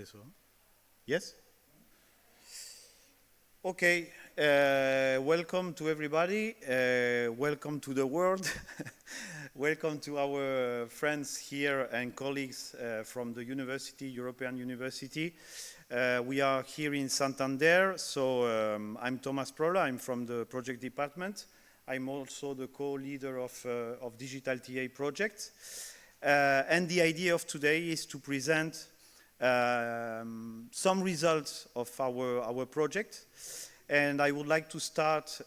Empiezo. Yes? Okay, welcome to everybody. Welcome to the world. Welcome to our friends here and colleagues from the university, European University. We are here in Santander, so I'm Thomas Prola, I'm from the project department. I'm also the co-leader of Digital TA project. And the idea of today is to present some results of our project. And I would like to start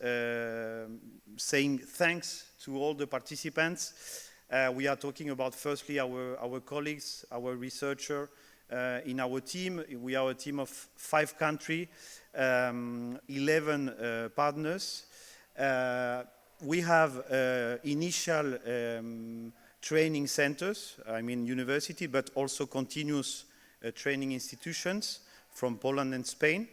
saying thanks to all the participants. We are talking about firstly our colleagues, our researcher in our team. We are a team of 5 countries, 11 partners. We have initial training centers, I mean university, but also continuous training institutions from Poland and Spain.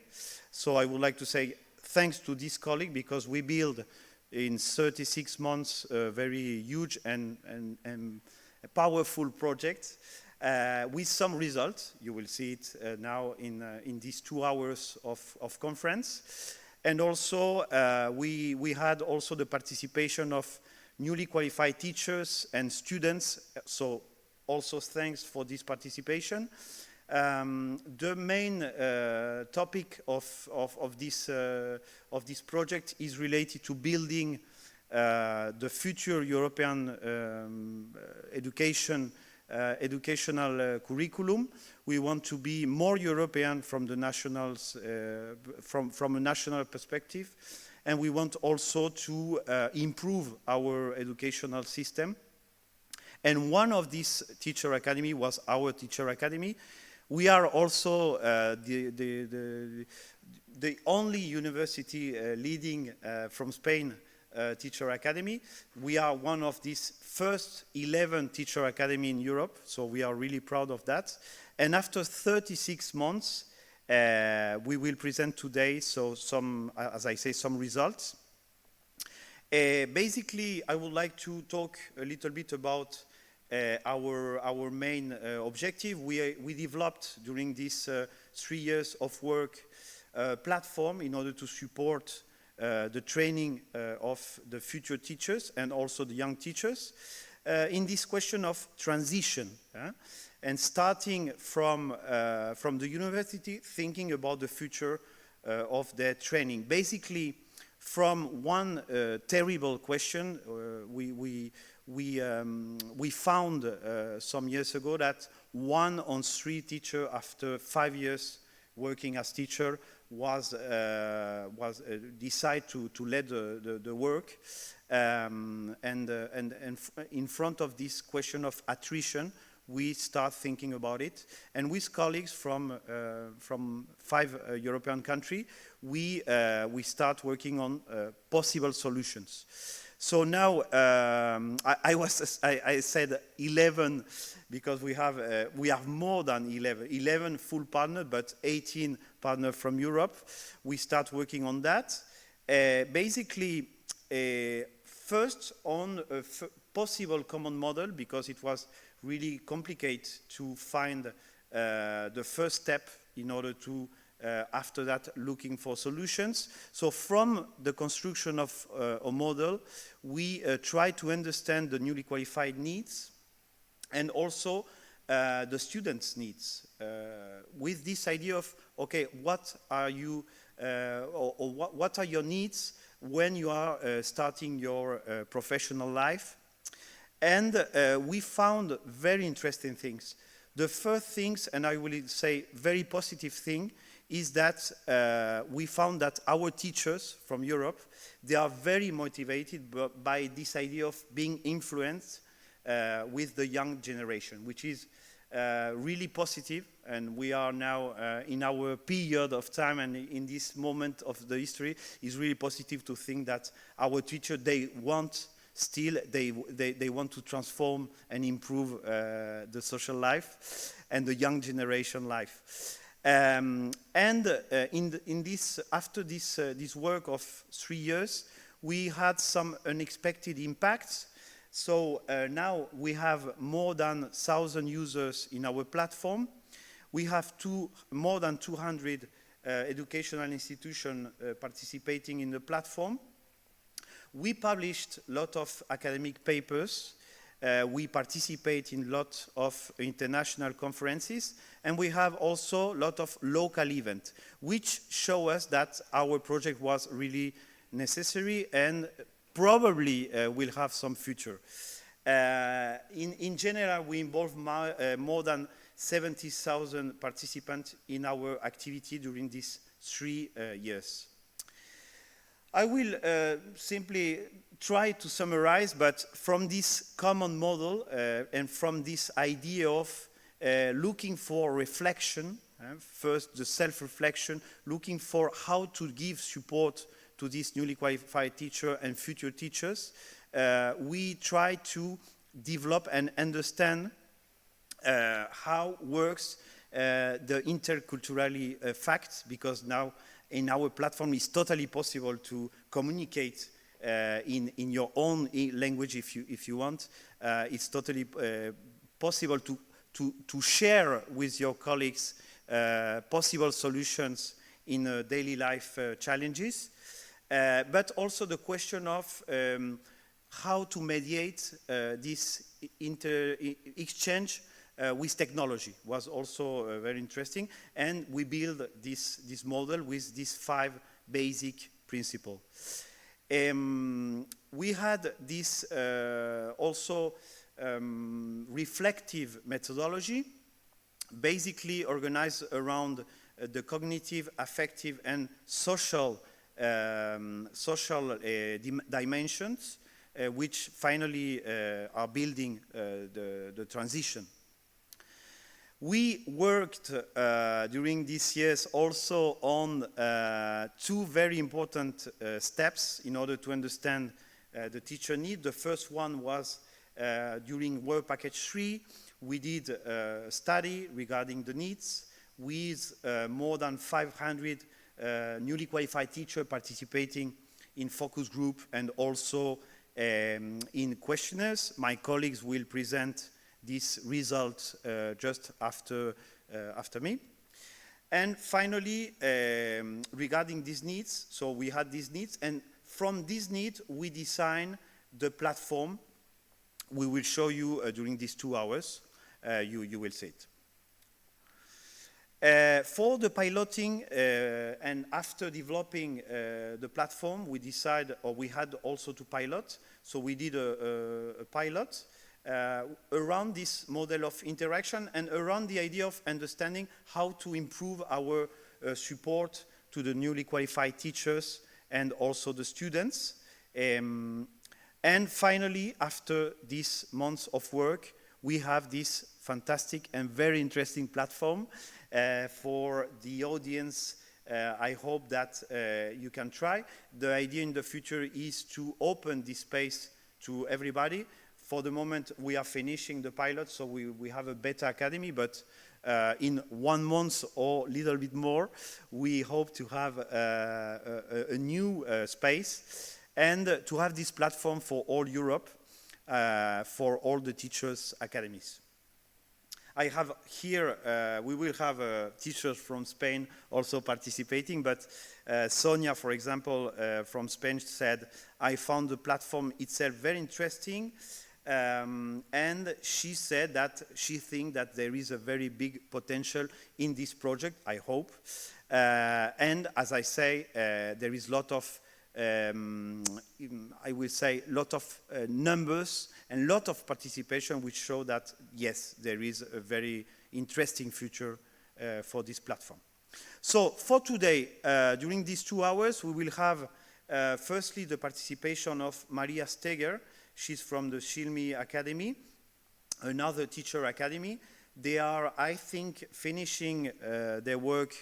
So I would like to say thanks to this colleague because we build in 36 months a very huge and a powerful project with some results. You will see it now in these 2 hours of conference. And also we had also the participation of newly qualified teachers and students. So also thanks for this participation. The main topic of this project is related to building the future European educational curriculum. We want to be more European from the nationals, from a national perspective, and we want also to improve our educational system. And one of these teacher academy was our teacher academy. We are also the only university leading from Spain teacher academy. We are one of these first 11 teacher academy in Europe, so we are really proud of that. And after 36 months, we will present today, so some, as I say, some results. Basically, I would like to talk a little bit about our main objective. We developed during these 3 years of work a platform in order to support the training of the future teachers and also the young teachers in this question of transition. And starting from the university, thinking about the future of their training. Basically, from one terrible question, we found some years ago that 1 on 3 teachers after 5 years working as teacher was decide to let the work, and in front of this question of attrition, we start thinking about it, and with colleagues from 5 European countries, we start working on possible solutions. So now I said 11 because we have more than 11 full partners, but 18 partners from Europe. We start working on that. Basically, first on a possible common model, because it was really complicated to find the first step in order to, after that, looking for solutions. So from the construction of a model, we try to understand the newly qualified needs and also the students' needs with this idea of, okay, what are you, or what are your needs when you are starting your professional life? And we found very interesting things. The first things, and I will say very positive thing, is that we found that our teachers from Europe, they are very motivated by this idea of being influenced with the young generation, which is really positive. And we are now in our period of time, and in this moment of the history, is really positive to think that our teachers, they want still, they want to transform and improve the social life and the young generation life. And in this, after this work of 3 years, we had some unexpected impacts. So now we have more than 1,000 users in our platform. We have more than 200 educational institutions participating in the platform. We published a lot of academic papers. We participate in a lot of international conferences, and we have also a lot of local events, which show us that our project was really necessary and probably will have some future. In general, we involve more than 70,000 participants in our activity during these 3 years. I will simply try to summarize, but from this common model and from this idea of looking for reflection, first the self-reflection, looking for how to give support to this newly qualified teacher and future teachers, we try to develop and understand how works the interculturally fact, because now in our platform it's totally possible to communicate in your own language if you want. It's totally possible to share with your colleagues possible solutions in daily life challenges, but also the question of how to mediate this exchange with technology was also very interesting, and we build this model with these 5 basic principles. We had this also reflective methodology, basically organized around the cognitive, affective, and social dimensions, which finally are building the transition. We worked during these years also on 2 very important steps in order to understand the teacher need. The first one was during Work Package 3, we did a study regarding the needs with more than 500 newly qualified teachers participating in focus group and also in questionnaires. My colleagues will present these results just after me. And finally, regarding these needs, so we had these needs, and from these needs we design the platform. We will show you during these 2 hours. You will see it. For the piloting and after developing the platform, we decided, or we had also to pilot, so we did a pilot around this model of interaction and around the idea of understanding how to improve our support to the newly qualified teachers and also the students. And finally, after these months of work, we have this fantastic and very interesting platform for the audience. I hope that you can try. The idea in the future is to open this space to everybody. For the moment, we are finishing the pilot, so we have a beta academy, but in 1 month or a little bit more, we hope to have a new space and to have this platform for all Europe, for all the teachers' academies. I have here, we will have teachers from Spain also participating, but Sonia, for example, from Spain said, I found the platform itself very interesting. And she said that she thinks that there is a very big potential in this project, I hope. And as I say, there is a lot of, I will say, lot of numbers and lot of participation which show that, yes, there is a very interesting future for this platform. So for today, during these 2 hours, we will have firstly the participation of Maria Steger. She's from the Shilmi Academy, another teacher academy. They are, I think, finishing their work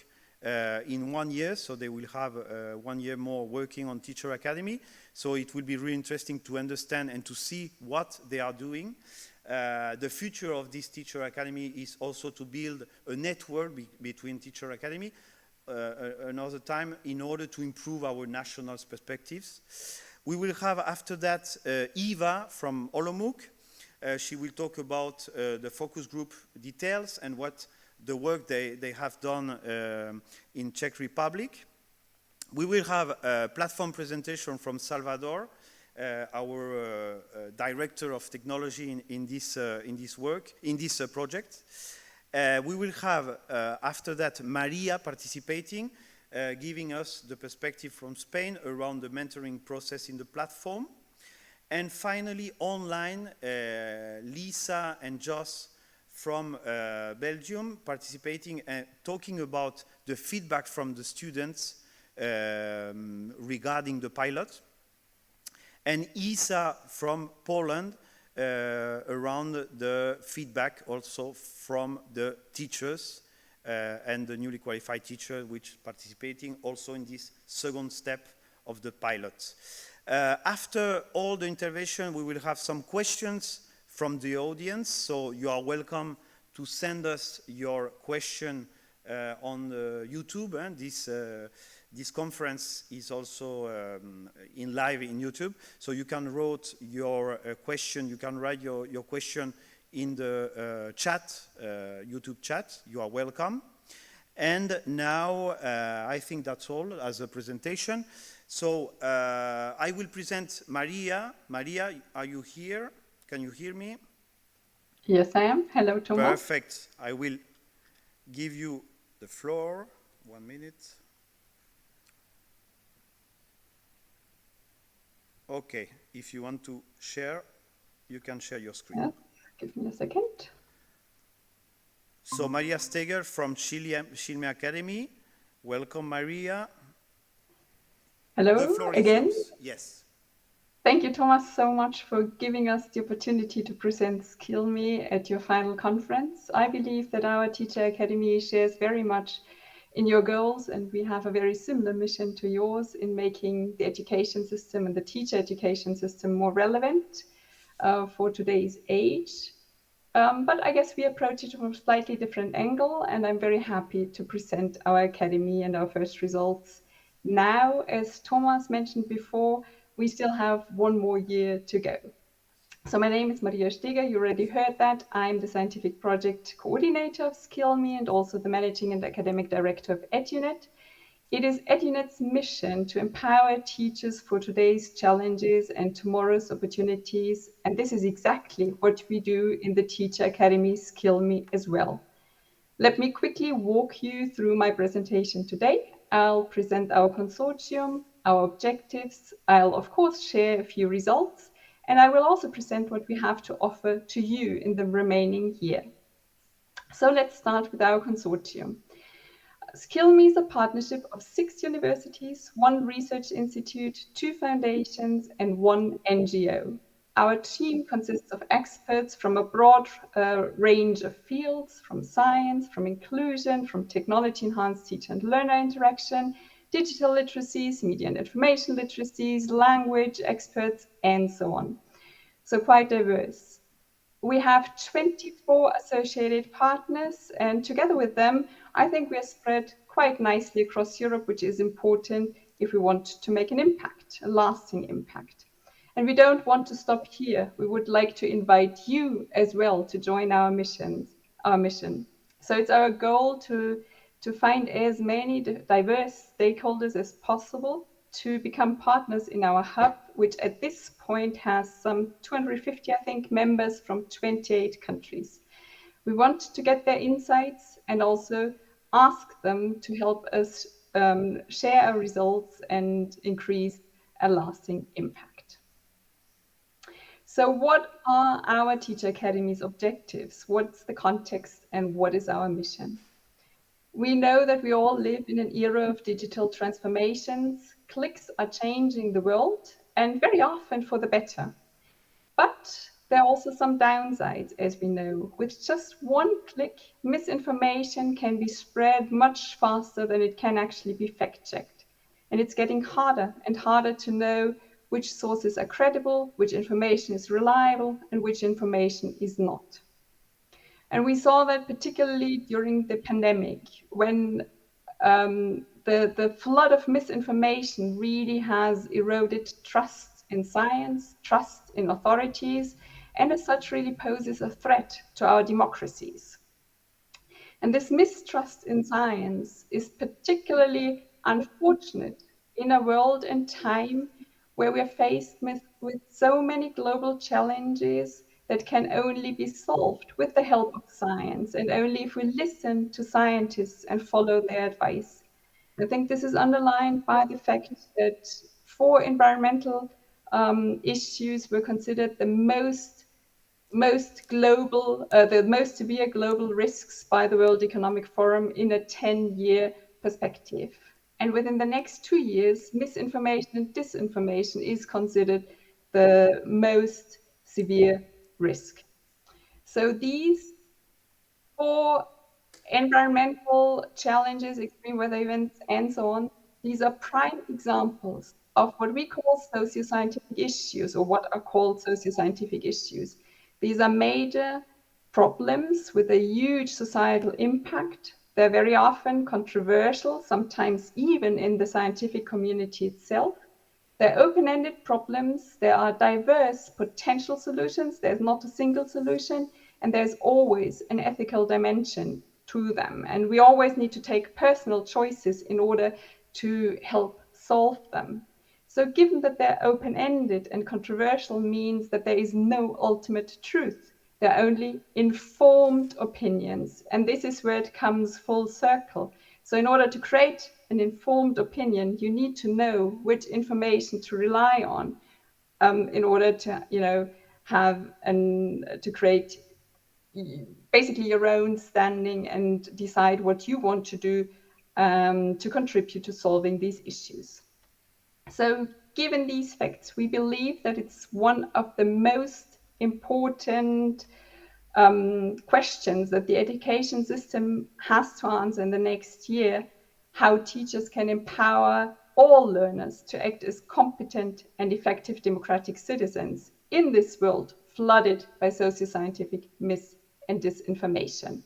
in 1 year, so they will have 1 year more working on Teacher Academy. So it will be really interesting to understand and to see what they are doing. The future of this Teacher Academy is also to build a network between Teacher Academy another time in order to improve our national perspectives. We will have after that Eva from Olomouc. She will talk about the focus group details and what the work they have done in Czech Republic. We will have a platform presentation from Salvador, our director of technology in this project. We will have, after that, Maria participating, giving us the perspective from Spain around the mentoring process in the platform. And finally, online, Lisa and Jos from Belgium participating and talking about the feedback from the students regarding the pilot. And Isa from Poland around the feedback also from the teachers and the newly qualified teacher which participating also in this second step of the pilot. After all the intervention, we will have some questions from the audience, so you are welcome to send us your question on YouTube. And this conference is also in live in YouTube, so you can write your question. You can write your question in the chat, YouTube chat. You are welcome. And now I think that's all as a presentation. So I will present Maria. Maria, are you here? Can you hear me? Yes, I am. Hello, Thomas. Perfect. I will give you the floor. 1 minute. Okay, if you want to share, you can share your screen. Yes, give me a second. So Maria Steger from Chilme Academy. Welcome, Maria. Hello again. Yes. Thank you, Thomas, so much for giving us the opportunity to present SkillMe at your final conference. I believe that our Teacher Academy shares very much in your goals, and we have a very similar mission to yours in making the education system and the teacher education system more relevant for today's age. But I guess we approach it from a slightly different angle, and I'm very happy to present our academy and our first results now. As Thomas mentioned before, we still have 1 more year to go. So my name is Maria Steger, you already heard that. I'm the scientific project coordinator of SkillMe and also the managing and academic director of EduNet. It is EduNet's mission to empower teachers for today's challenges and tomorrow's opportunities. And this is exactly what we do in the Teacher Academy SkillMe as well. Let me quickly walk you through my presentation today. I'll present our consortium, our objectives. I'll of course share a few results, and I will also present what we have to offer to you in the remaining year. So let's start with our consortium. SkillMe is a partnership of 6 universities, 1 research institute, 2 foundations, and 1 NGO. Our team consists of experts from a broad range of fields, from science, from inclusion, from technology-enhanced teacher and learner interaction, digital literacies, media and information literacies, language experts, and so on. So quite diverse. We have 24 associated partners, and together with them, I think we are spread quite nicely across Europe, which is important if we want to make an impact, a lasting impact. And we don't want to stop here. We would like to invite you as well to join our mission. So it's our goal to find as many diverse stakeholders as possible to become partners in our hub, which at this point has some 250, I think, members from 28 countries. We want to get their insights and also ask them to help us share our results and increase a lasting impact. So what are our Teacher Academy's objectives? What's the context and what is our mission? We know that we all live in an era of digital transformations. Clicks are changing the world, and very often for the better. But there are also some downsides, as we know. With just 1 click, misinformation can be spread much faster than it can actually be fact-checked. And it's getting harder and harder to know which sources are credible, which information is reliable, and which information is not. And we saw that particularly during the pandemic, when the flood of misinformation really has eroded trust in science, trust in authorities, and as such really poses a threat to our democracies. And this mistrust in science is particularly unfortunate in a world and time where we are faced with so many global challenges that can only be solved with the help of science and only if we listen to scientists and follow their advice. I think this is underlined by the fact that 4 environmental issues were considered the the most severe global risks by the World Economic Forum in a 10-year perspective. And within the next 2 years, misinformation and disinformation is considered the most severe risk. So these 4 environmental challenges, extreme weather events, and so on, these are prime examples of what we call socio-scientific issues, or what are called socio-scientific issues. These are major problems with a huge societal impact. They're very often controversial, sometimes even in the scientific community itself. They're open-ended problems. There are diverse potential solutions. There's not a single solution, and there's always an ethical dimension to them. And we always need to take personal choices in order to help solve them. So given that they're open-ended and controversial means that there is no ultimate truth. They're only informed opinions. And this is where it comes full circle. So in order to create an informed opinion, you need to know which information to rely on in order to, to create basically your own standing and decide what you want to do to contribute to solving these issues. So given these facts, we believe that it's one of the most important questions that the education system has to answer in the next year, how teachers can empower all learners to act as competent and effective democratic citizens in this world flooded by socio-scientific mis- and disinformation.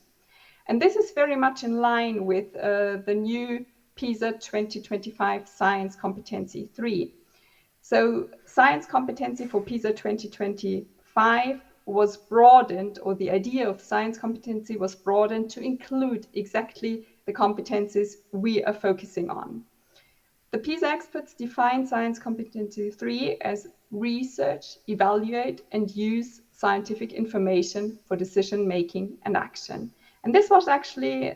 And this is very much in line with the new PISA 2025 Science Competency 3. So science competency for PISA 2025 was broadened, or the idea of science competency was broadened to include exactly the competencies we are focusing on. The PISA experts define science competency 3 as research, evaluate, and use scientific information for decision making and action. And this was actually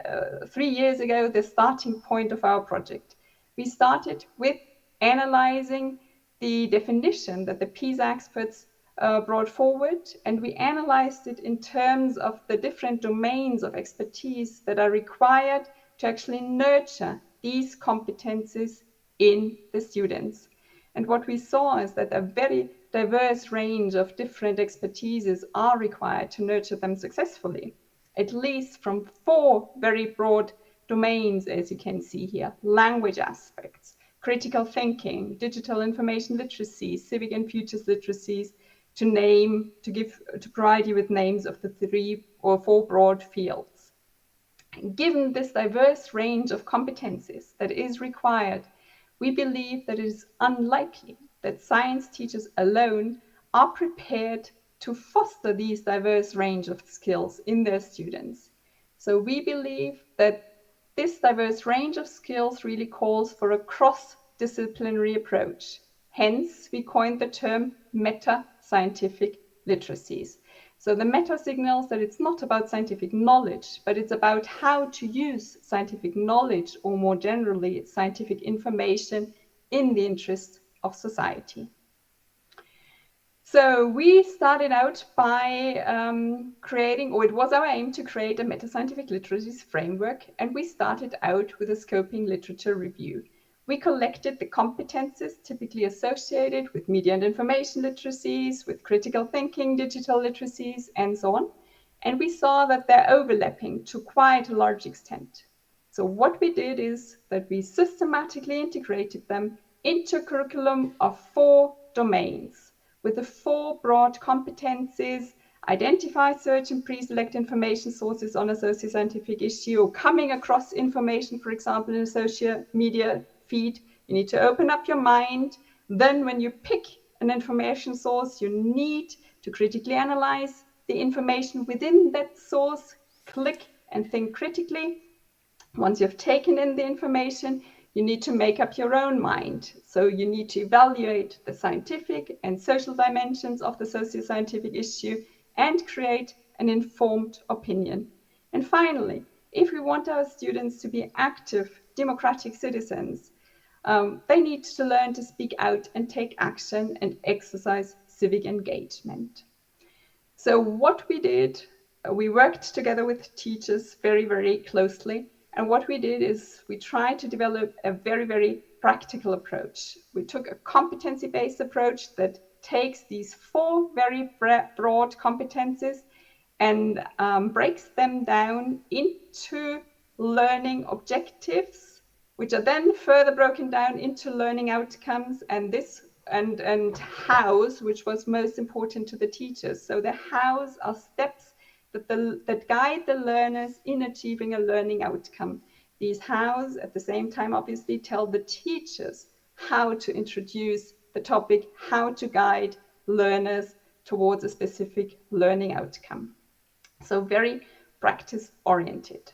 3 years ago the starting point of our project. We started with analyzing the definition that the PISA experts brought forward, and we analyzed it in terms of the different domains of expertise that are required to actually nurture these competencies in the students. And what we saw is that a very diverse range of different expertises are required to nurture them successfully, at least from 4 very broad domains, as you can see here: language aspects, critical thinking, digital information literacy, civic and futures literacies, to provide you with names of the 3 or 4 broad fields. Given this diverse range of competencies that is required, we believe that it is unlikely that science teachers alone are prepared to foster these diverse range of skills in their students. So we believe that this diverse range of skills really calls for a cross-disciplinary approach. Hence, we coined the term meta-scientific literacies. So the meta signals that it's not about scientific knowledge, but it's about how to use scientific knowledge, or more generally, scientific information in the interest of society. So we started out by creating, or it was our aim to create a meta-scientific literacies framework, and we started out with a scoping literature review. We collected the competences typically associated with media and information literacies, with critical thinking, digital literacies, and so on. And we saw that they're overlapping to quite a large extent. So what we did is that we systematically integrated them into a curriculum of 4 domains, with the 4 broad competencies: identify, search, and pre-select information sources on a socio-scientific issue, or coming across information, for example, in a social media feed. You need to open up your mind. Then when you pick an information source, you need to critically analyze the information within that source, click and think critically. Once you've taken in the information, you need to make up your own mind. So you need to evaluate the scientific and social dimensions of the socio-scientific issue and create an informed opinion. And finally, if we want our students to be active, democratic citizens, they need to learn to speak out and take action and exercise civic engagement. So what we did, we worked together with teachers very, very closely. And what we did is we tried to develop a very, very practical approach. We took a competency-based approach that takes these 4 very broad competencies and breaks them down into learning objectives, which are then further broken down into learning outcomes, and hows, which was most important to the teachers. So the hows are steps that guide the learners in achieving a learning outcome. These hows, at the same time, obviously tell the teachers how to introduce the topic, how to guide learners towards a specific learning outcome. So very practice-oriented.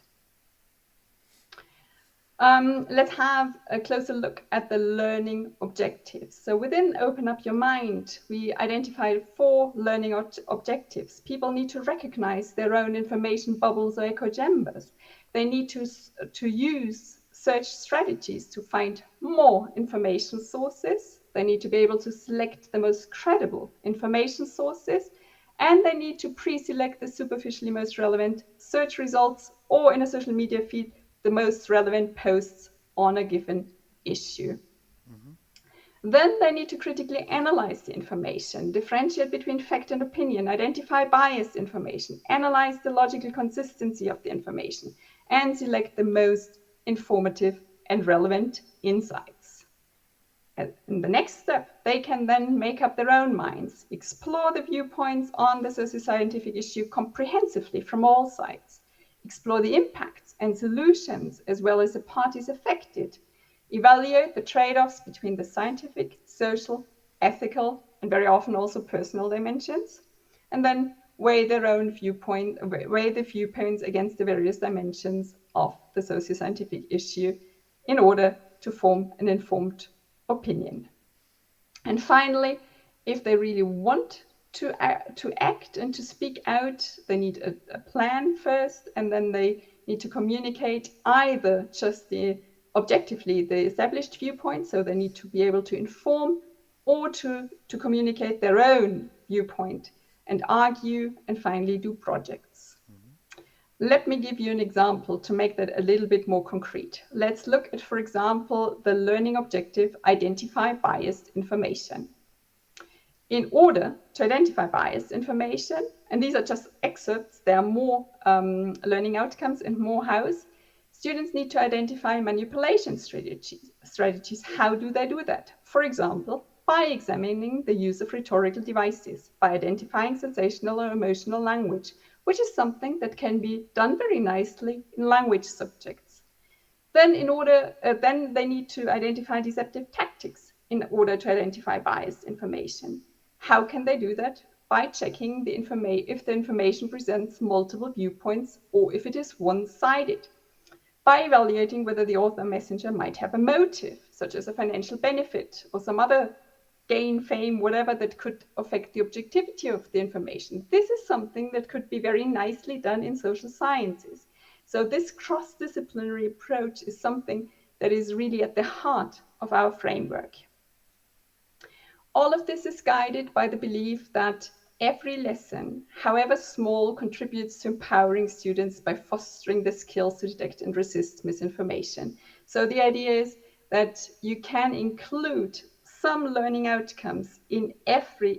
Let's have a closer look at the learning objectives. So within Open Up Your Mind, we identified 4 learning objectives. People need to recognize their own information bubbles or echo chambers. They need to use search strategies to find more information sources. They need to be able to select the most credible information sources. And they need to pre-select the superficially most relevant search results, or in a social media feed, the most relevant posts on a given issue. Then they need to critically analyze the information, differentiate between fact and opinion, identify biased information, analyze the logical consistency of the information, and select the most informative and relevant insights. In the next step, they can then make up their own minds, explore the viewpoints on the socio-scientific issue comprehensively from all sides, explore the impacts and solutions as well as the parties affected, evaluate the trade-offs between the scientific, social, ethical, and very often also personal dimensions, and then weigh the viewpoints against the various dimensions of the socio-scientific issue in order to form an informed opinion. And finally, if they really want to act and to speak out, they need a plan first, and then they need to communicate either just objectively the established viewpoint, so they need to be able to inform, or to communicate their own viewpoint and argue, and finally do projects. Let me give you an example to make that a little bit more concrete. Let's look at, for example, the learning objective, identify biased information. In order to identify biased information, and these are just excerpts, there are more learning outcomes and more hows, students need to identify manipulation strategies. How do they do that? For example, by examining the use of rhetorical devices, by identifying sensational or emotional language, which is something that can be done very nicely in language subjects. Then they need to identify deceptive tactics in order to identify biased information. How can they do that? By checking if the information presents multiple viewpoints or if it is one-sided. By evaluating whether the author messenger might have a motive, such as a financial benefit or some other gain, fame, whatever that could affect the objectivity of the information. This is something that could be very nicely done in social sciences. So this cross-disciplinary approach is something that is really at the heart of our framework. All of this is guided by the belief that every lesson, however small, contributes to empowering students by fostering the skills to detect and resist misinformation. So the idea is that you can include some learning outcomes in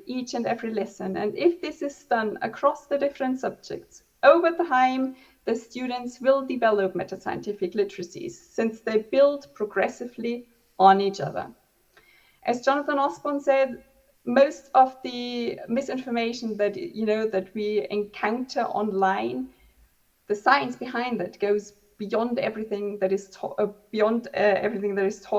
each and every lesson. And if this is done across the different subjects, over time, the students will develop meta-scientific literacies since they build progressively on each other. As Jonathan Osborne said, most of the misinformation that we encounter online, the science behind that goes beyond everything that is taught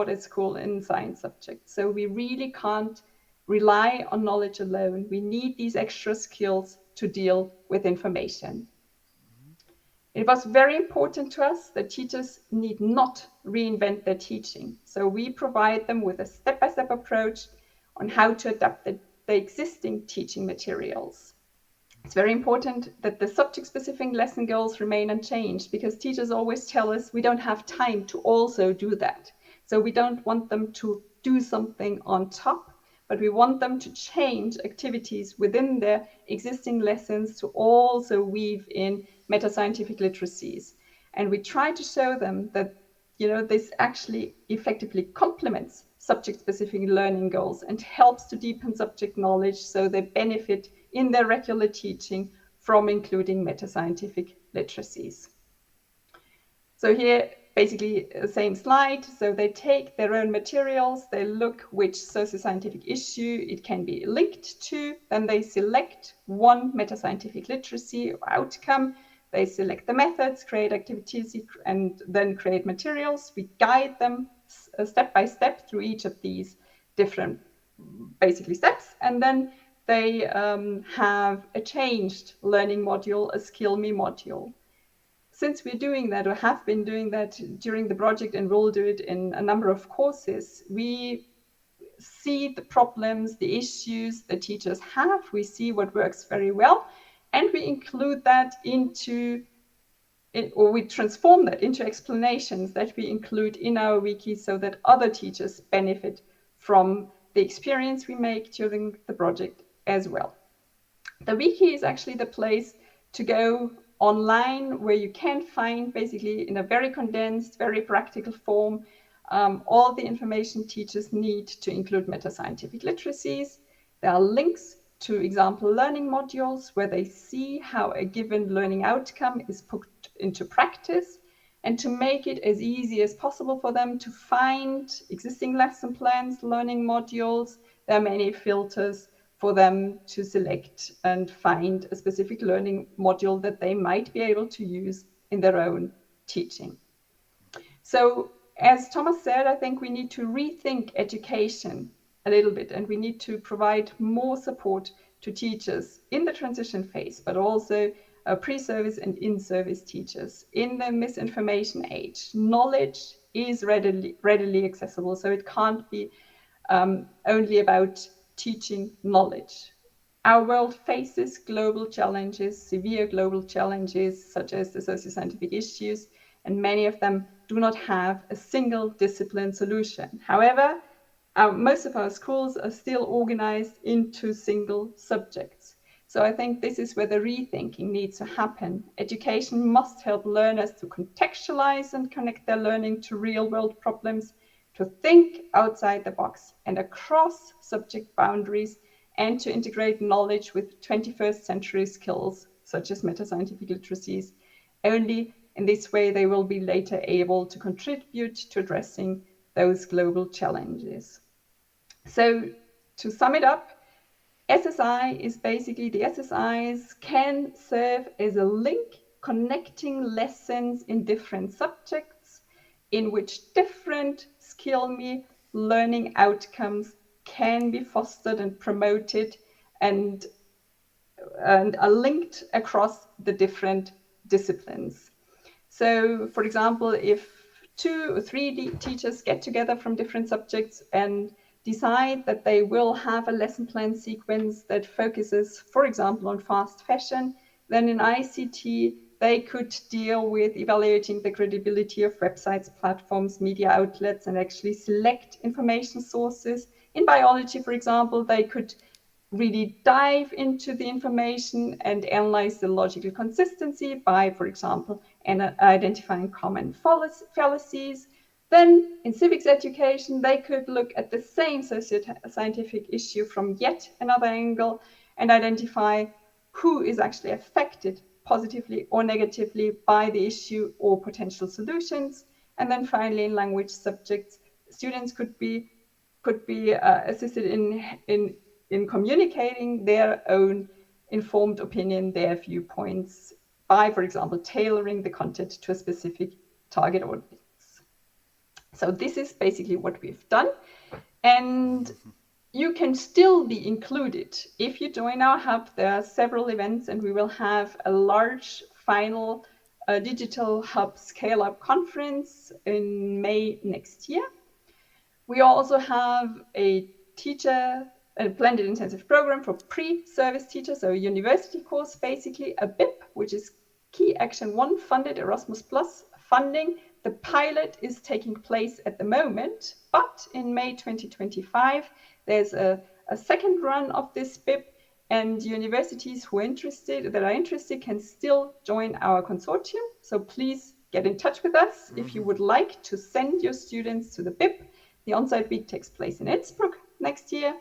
at school in science subjects. So we really can't rely on knowledge alone. We need these extra skills to deal with information. It was very important to us that teachers need not reinvent their teaching. So we provide them with a step-by-step approach on how to adapt the existing teaching materials. It's very important that the subject-specific lesson goals remain unchanged, because teachers always tell us we don't have time to also do that. So we don't want them to do something on top, but we want them to change activities within their existing lessons to also weave in meta-scientific literacies. And we try to show them that this actually effectively complements subject-specific learning goals and helps to deepen subject knowledge, so they benefit in their regular teaching from including meta-scientific literacies. So here, basically the same slide. So they take their own materials, they look which socio-scientific issue it can be linked to, then they select one meta-scientific literacy or outcome, they select the methods, create activities, and then create materials. We guide them step by step through each of these different basically steps, and then they have a changed learning module, a Skill Me module. Since we're doing that, or have been doing that during the project, and will do it in a number of courses, we see the problems, the issues the teachers have, we see what works very well, and we include that into it, or we transform that into explanations that we include in our wiki, so that other teachers benefit from the experience we make during the project as well. The wiki is actually the place to go online, where you can find, basically in a very condensed, very practical form, all the information teachers need to include meta-scientific literacies. There are links to example learning modules where they see how a given learning outcome is put into practice, and to make it as easy as possible for them to find existing lesson plans, learning modules. There are many filters for them to select and find a specific learning module that they might be able to use in their own teaching. So, as Thomas said, I think we need to rethink education a little bit, and we need to provide more support to teachers in the transition phase, but also pre-service and in-service teachers. In the misinformation age, knowledge is readily accessible, so it can't be only about teaching knowledge. Our world faces global challenges, severe global challenges, such as the socio-scientific issues, and many of them do not have a single discipline solution. However, most of our schools are still organized into single subjects. So I think this is where the rethinking needs to happen. Education must help learners to contextualize and connect their learning to real-world problems, to think outside the box and across subject boundaries, and to integrate knowledge with 21st century skills, such as meta-scientific literacies. Only in this way they will be later able to contribute to addressing those global challenges. So to sum it up, SSI is basically, the SSIs can serve as a link connecting lessons in different subjects, in which different Skill Me learning outcomes can be fostered and promoted, and are linked across the different disciplines. So, for example, if 2 or 3 teachers get together from different subjects and decide that they will have a lesson plan sequence that focuses, for example, on fast fashion, then in ICT, they could deal with evaluating the credibility of websites, platforms, media outlets, and actually select information sources. In biology, for example, they could really dive into the information and analyze the logical consistency by, for example, identifying common fallacies. Then in civics education, they could look at the same socio-scientific issue from yet another angle and identify who is actually affected positively or negatively by the issue or potential solutions. And then finally, in language subjects, students could be assisted in communicating their own informed opinion, their viewpoints, by, for example, tailoring the content to a specific target audience. So this is basically what we've done. And you can still be included. If you join our hub, there are several events, and we will have a large final a Digital Hub Scale Up conference in May next year. We also have a blended intensive program for pre-service teachers, so a university course, basically a BIP, which is Key Action 1 funded Erasmus Plus funding. The pilot is taking place at the moment, but in May 2025, there's a second run of this BIP, and universities that are interested can still join our consortium. So please get in touch with us if you would like to send your students to the BIP. The on-site week takes place in Innsbruck next year.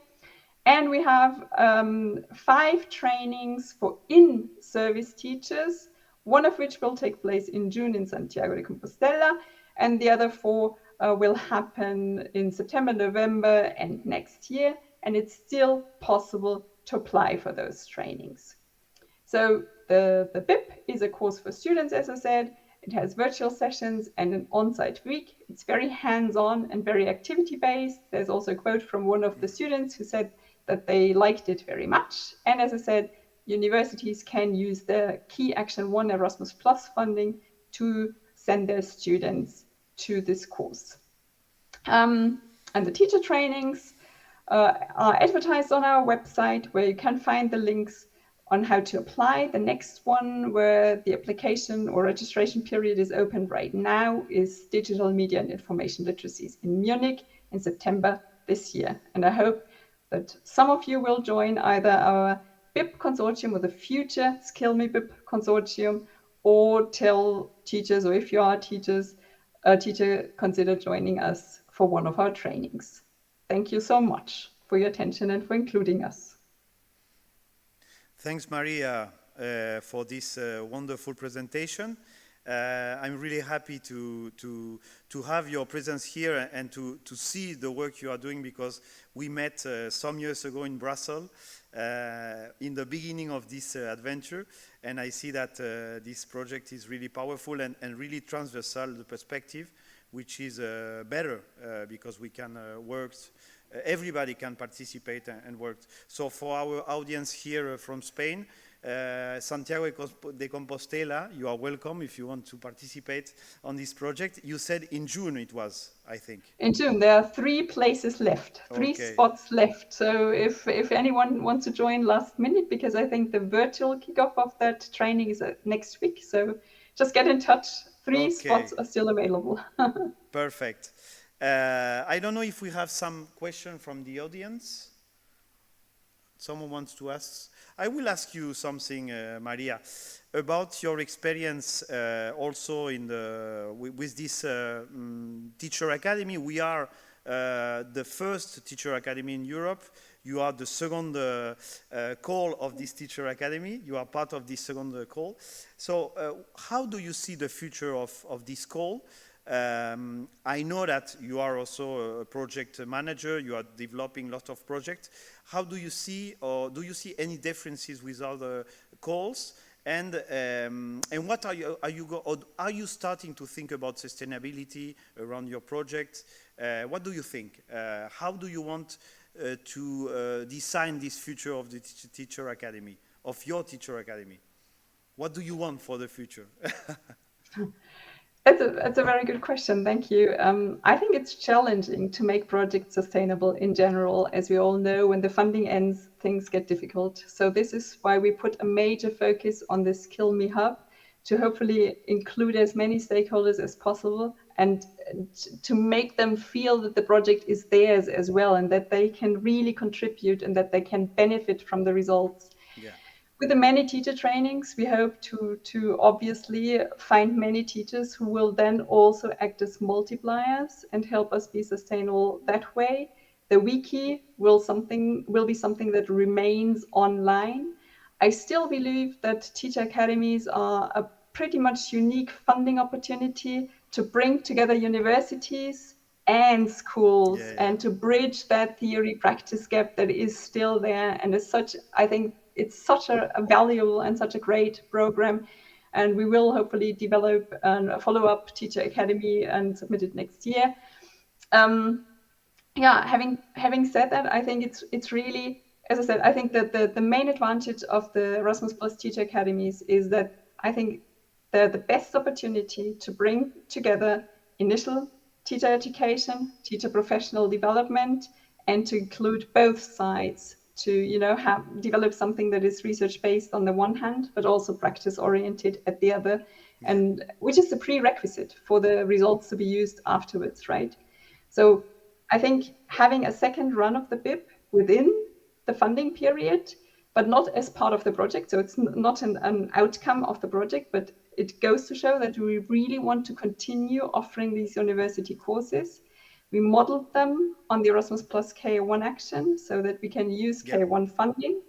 And we have 5 trainings for in-service teachers, one of which will take place in June in Santiago de Compostela, and the other 4 will happen in September, November, and next year. And it's still possible to apply for those trainings. So the BIP is a course for students, as I said. It has virtual sessions and an on-site week. It's very hands-on and very activity-based. There's also a quote from one of the students who said that they liked it very much. And as I said, universities can use the Key Action 1 Erasmus Plus funding to send their students to this course. And the teacher trainings are advertised on our website, where you can find the links on how to apply. The next one, where the application or registration period is open right now, is Digital Media and Information Literacies in Munich in September this year. And I hope that some of you will join either our BIP consortium or the future Skill Me BIP consortium, or tell teachers, or if you are a teacher, consider joining us for one of our trainings. Thank you so much for your attention and for including us. Thanks, Maria, for this wonderful presentation. I'm really happy to have your presence here and to see the work you are doing, because we met some years ago in Brussels in the beginning of this adventure, and I see that this project is really powerful and really transversal, the perspective, which is better because we can work. Everybody can participate and work. So for our audience here from Spain, Santiago de Compostela, you are welcome if you want to participate on this project. You said in June it was, I think. In June, there are 3 places left, 3 spots left. So if anyone wants to join last minute, because I think the virtual kickoff of that training is next week. So just get in touch. 3 spots are still available. Perfect. I don't know if we have some question from the audience. Someone wants to ask. I will ask you something, Maria, about your experience also in with this teacher academy. We are the first teacher academy in Europe. You are the second call of this teacher academy. You are part of this second call. So how do you see the future of this call? I know that you are also a project manager. You are developing lots of projects. How do you see, or do you see any differences with other calls? And what are you starting to think about sustainability around your project? What do you think? How do you want to design this future of the teacher academy, of your teacher academy? What do you want for the future? That's a very good question. Thank you. I think it's challenging to make projects sustainable in general. As we all know, when the funding ends, things get difficult. So this is why we put a major focus on the Skill Me Hub, to hopefully include as many stakeholders as possible, and to make them feel that the project is theirs as well, and that they can really contribute and that they can benefit from the results. Yeah. With the many teacher trainings, we hope to obviously find many teachers who will then also act as multipliers and help us be sustainable that way. The wiki will be something that remains online. I still believe that teacher academies are a pretty much unique funding opportunity to bring together universities and schools, and to bridge that theory practice gap that is still there. And as such, I think it's such a valuable and such a great program, and we will hopefully develop a follow-up teacher academy and submit it next year. Having said that, I think it's really, as I said, I think that the main advantage of the Erasmus Plus teacher academies is that I think they're the best opportunity to bring together initial teacher education, teacher professional development, and to include both sides to, you know, develop something that is research based on the one hand, but also practice oriented at the other, and which is the prerequisite for the results to be used afterwards, right? So I think having a second run of the BIP within the funding period, but not as part of the project. So it's not an outcome of the project, but it goes to show that we really want to continue offering these university courses. We modeled them on the Erasmus Plus K1 action so that we can use K1 funding.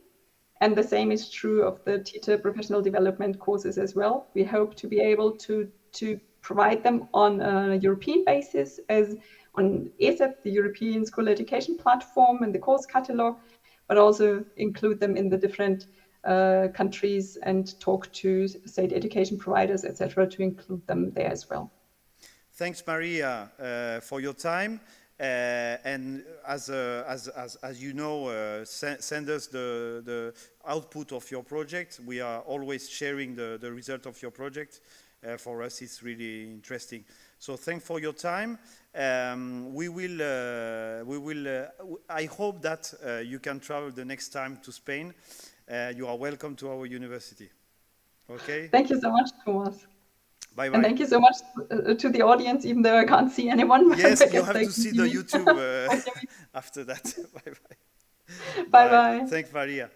And the same is true of the teacher professional development courses as well. We hope to be able to provide them on a European basis as on ESEP, the European School Education Platform, and the course catalog, but also include them in the different countries and talk to state education providers, etc., to include them there as well. Thanks, Maria, for your time. And as you know, send us the output of your project. We are always sharing the result of your project. For us, it's really interesting. So thanks for your time. We will. I hope that you can travel the next time to Spain. You are welcome to our university. Okay. Thank you so much, Thomas. Bye bye. And thank you so much to the audience, even though I can't see anyone. Yes, you have to see the YouTube after that. Bye bye. Bye bye. Thanks, Maria.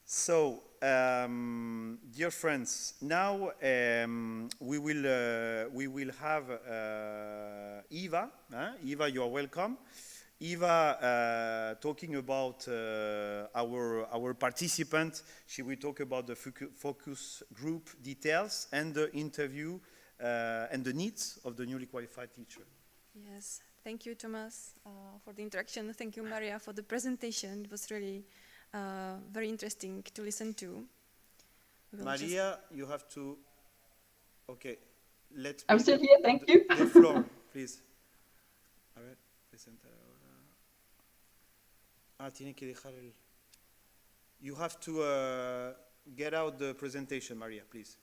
So, dear friends, now we will have Eva. Eva, you are welcome. Eva, talking about our participant, she will talk about the focus group details and the interview and the needs of the newly qualified teacher. Yes, thank you, Thomas, for the introduction. Thank you, Maria, for the presentation. It was really very interesting to listen to. Maria, you have to. Okay, I'm still here. Thank you. The floor, please. All right, presenta. Tiene que dejar el... You have to get out the presentation, Maria, please.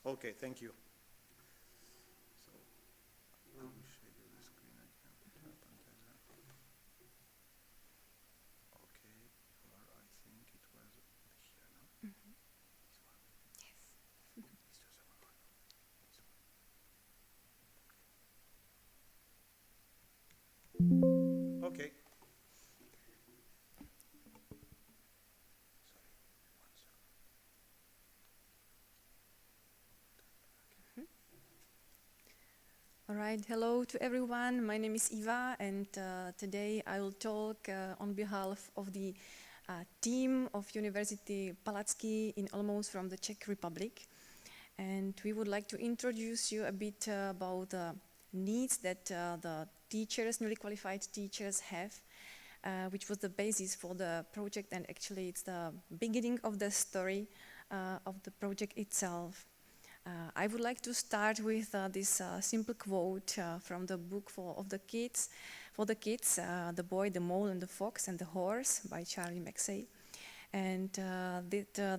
Okay, thank you. So, let me share the screen again. Okay, I think it was here, no? Mm-hmm. This one. Yes. This doesn't work. This one. Okay. All right, hello to everyone. My name is Eva, and today I will talk on behalf of the team of University Palacký in Olomouc from the Czech Republic. And we would like to introduce you a bit about the needs that the teachers, newly qualified teachers have, which was the basis for the project, and actually it's the beginning of the story of the project itself. I would like to start with this simple quote from the book for the kids, The Boy, the Mole and the Fox and the Horse by Charlie Mackay. And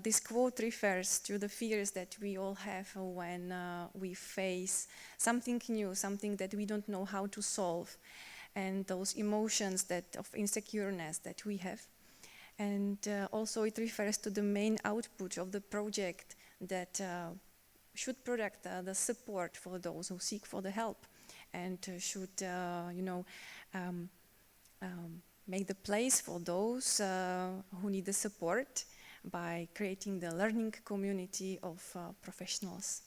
this quote refers to the fears that we all have when we face something new, something that we don't know how to solve, and those emotions of insecureness that we have. And also it refers to the main output of the project that should product the support for those who seek for the help, and should, make the place for those who need the support by creating the learning community of professionals.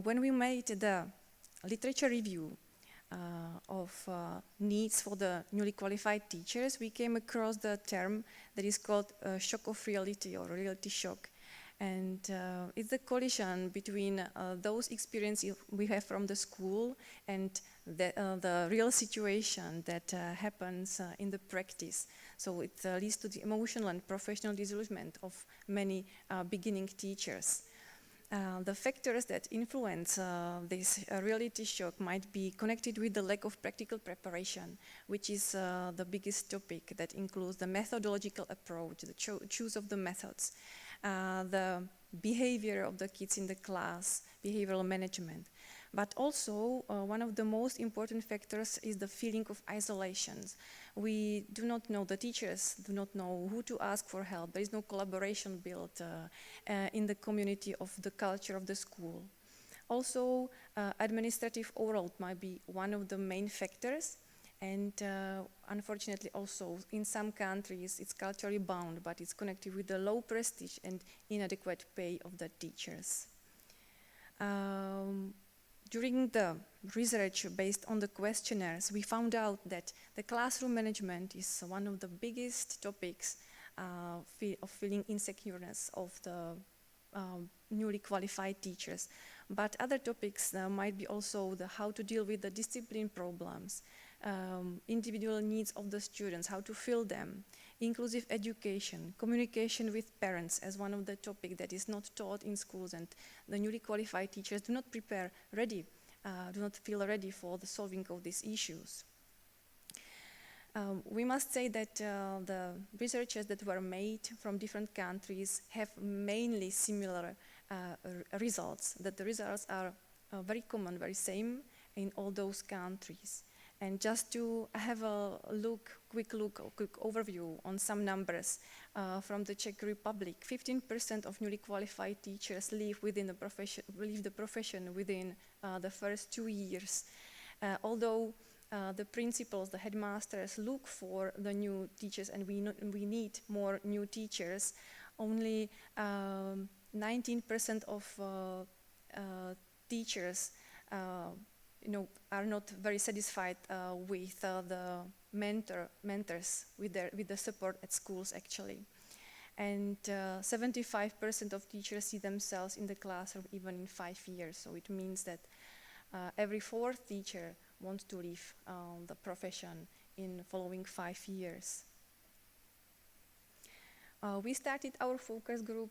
When we made the literature review of needs for the newly qualified teachers, we came across the term that is called shock of reality or reality shock. And it's the collision between those experiences we have from the school and the real situation that happens in the practice. So it leads to the emotional and professional disillusionment of many beginning teachers. the factors that influence this reality shock might be connected with the lack of practical preparation, which is the biggest topic that includes the methodological approach, the choose of the methods, the behavior of the kids in the class, behavioral management. But also, one of the most important factors is the feeling of isolation. We do not know, the teachers do not know who to ask for help. There is no collaboration built in the community of the culture of the school. Also, administrative overload might be one of the main factors. And unfortunately also, in some countries, it's culturally bound, but it's connected with the low prestige and inadequate pay of the teachers. During the research based on the questionnaires, we found out that the classroom management is one of the biggest topics of feeling insecureness of the newly qualified teachers. But other topics might be also the how to deal with the discipline problems, individual needs of the students, how to fill them, inclusive education, communication with parents as one of the topics that is not taught in schools, and the newly qualified teachers do not feel ready for the solving of these issues. We must say that the researches that were made from different countries have mainly similar results, that the results are very common, very same in all those countries. And just to have a quick overview on some numbers from the Czech Republic, 15% of newly qualified teachers leave the profession within the first 2 years. Although the principals, the headmasters look for the new teachers, and we need more new teachers, only 19% of teachers are not very satisfied with the mentors, with the support at schools actually. And 75% of teachers see themselves in the classroom even in 5 years. So it means that every 4th teacher wants to leave the profession in the following 5 years. We started our focus group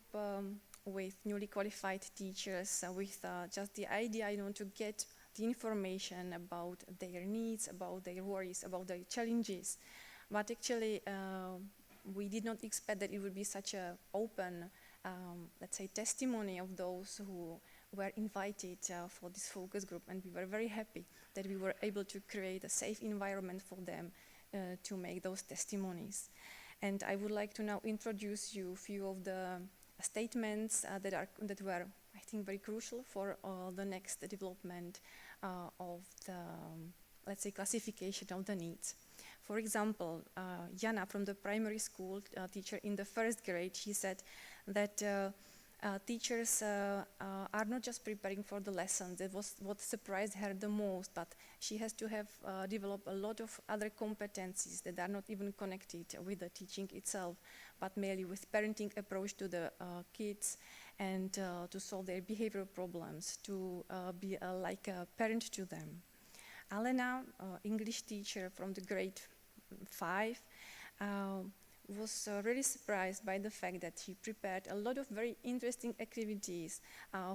with newly qualified teachers with just the idea, to get the information about their needs, about their worries, about their challenges. But actually, we did not expect that it would be such an open, let's say, testimony of those who were invited for this focus group. And we were very happy that we were able to create a safe environment for them to make those testimonies. And I would like to now introduce you a few of the statements that were, I think, very crucial for the next development of the, let's say, classification of the needs. For example, Jana from the primary school teacher in the 1st grade, she said that teachers are not just preparing for the lessons. That was what surprised her the most, but she has to have developed a lot of other competencies that are not even connected with the teaching itself, but merely with parenting approach to the kids, and to solve their behavioral problems, to be like a parent to them. Alena, English teacher from the grade 5, was really surprised by the fact that she prepared a lot of very interesting activities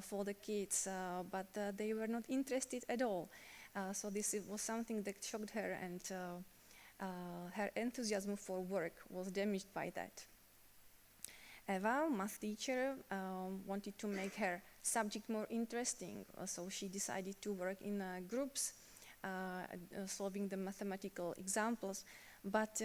for the kids, but they were not interested at all. So this was something that shocked her, and her enthusiasm for work was damaged by that. Eva, math teacher, wanted to make her subject more interesting, so she decided to work in groups, solving the mathematical examples. But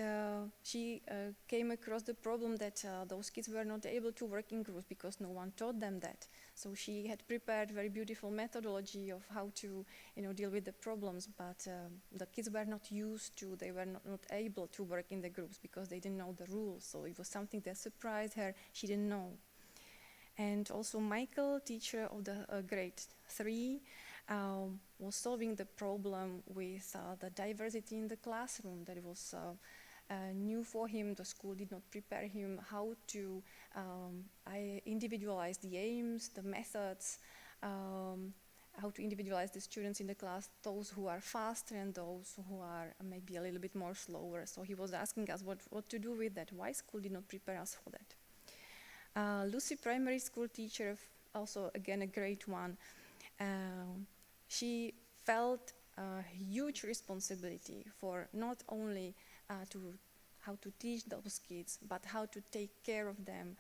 she came across the problem that those kids were not able to work in groups because no one taught them that. So she had prepared very beautiful methodology of how to, deal with the problems, but the kids were not used to, they were not able to work in the groups because they didn't know the rules. So it was something that surprised her, she didn't know. And also Michael, teacher of the grade 3, was solving the problem with the diversity in the classroom. That was new for him. The school did not prepare him how to individualize the aims, the methods, how to individualize the students in the class, those who are faster and those who are maybe a little bit more slower. So he was asking us what to do with that, why school did not prepare us for that. Lucy, primary school teacher also again a great one. She felt a huge responsibility for not only how to teach those kids, but how to take care of them,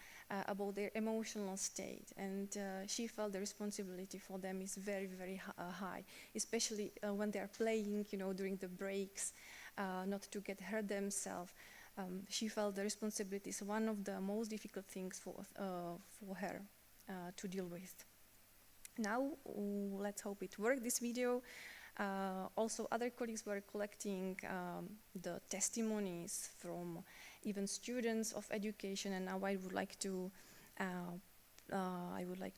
about their emotional state. And she felt the responsibility for them is very, very high, especially when they are playing, during the breaks, not to get hurt themselves. She felt the responsibility is one of the most difficult things for her to deal with. Now, let's hope it worked, this video. Also, other colleagues were collecting the testimonies from even students of education, and now I would like to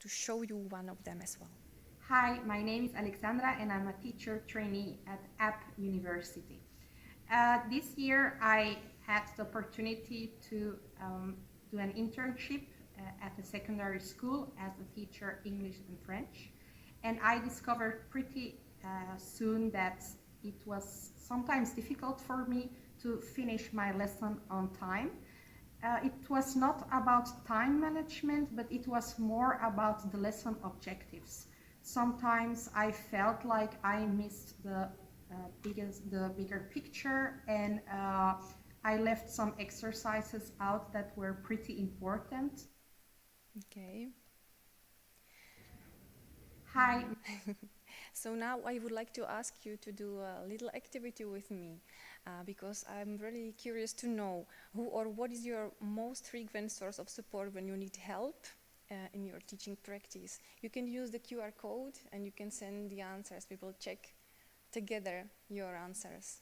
show you one of them as well. Hi, my name is Alexandra, and I'm a teacher trainee at App University. This year, I had the opportunity to do an internship at a secondary school as a teacher English and French, and I discovered pretty soon that it was sometimes difficult for me to finish my lesson on time. It was not about time management, but it was more about the lesson objectives. Sometimes I felt like I missed the bigger picture, and I left some exercises out that were pretty important. Okay. Hi. So now I would like to ask you to do a little activity with me, because I'm really curious to know who or what is your most frequent source of support when you need help in your teaching practice. You can use the QR code and you can send the answers. We will check together your answers.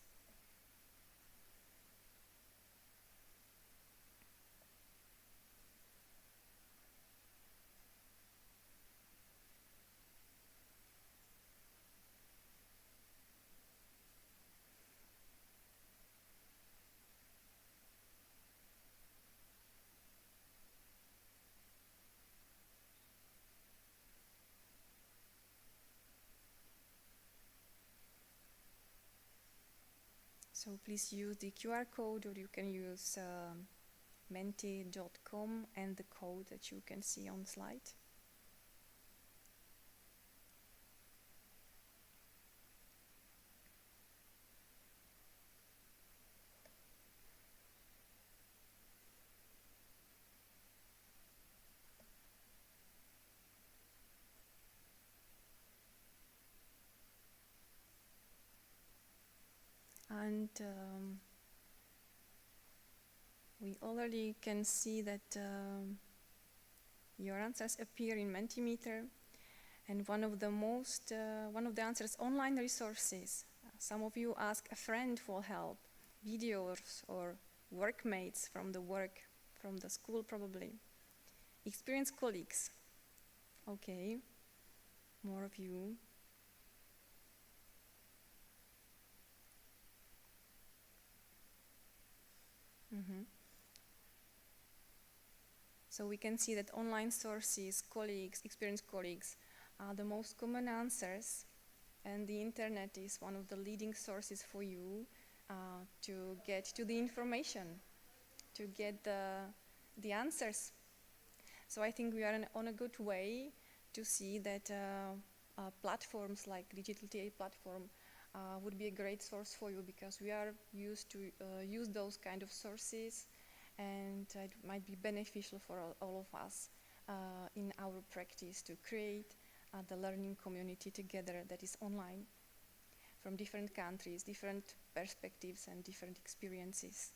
So please use the QR code, or you can use menti.com and the code that you can see on the slide. And we already can see that your answers appear in Mentimeter, and one of the answers, online resources. Some of you ask a friend for help, videos or workmates from the school probably. Experienced colleagues. Okay, more of you. So we can see that online sources, colleagues, experienced colleagues are the most common answers, and the internet is one of the leading sources for you to get to the information, to get the answers. So I think we are on a good way to see that platforms like Digital TA platform would be a great source for you, because we are used to use those kind of sources, and it might be beneficial for all of us in our practice to create the learning community together that is online, from different countries, different perspectives and different experiences.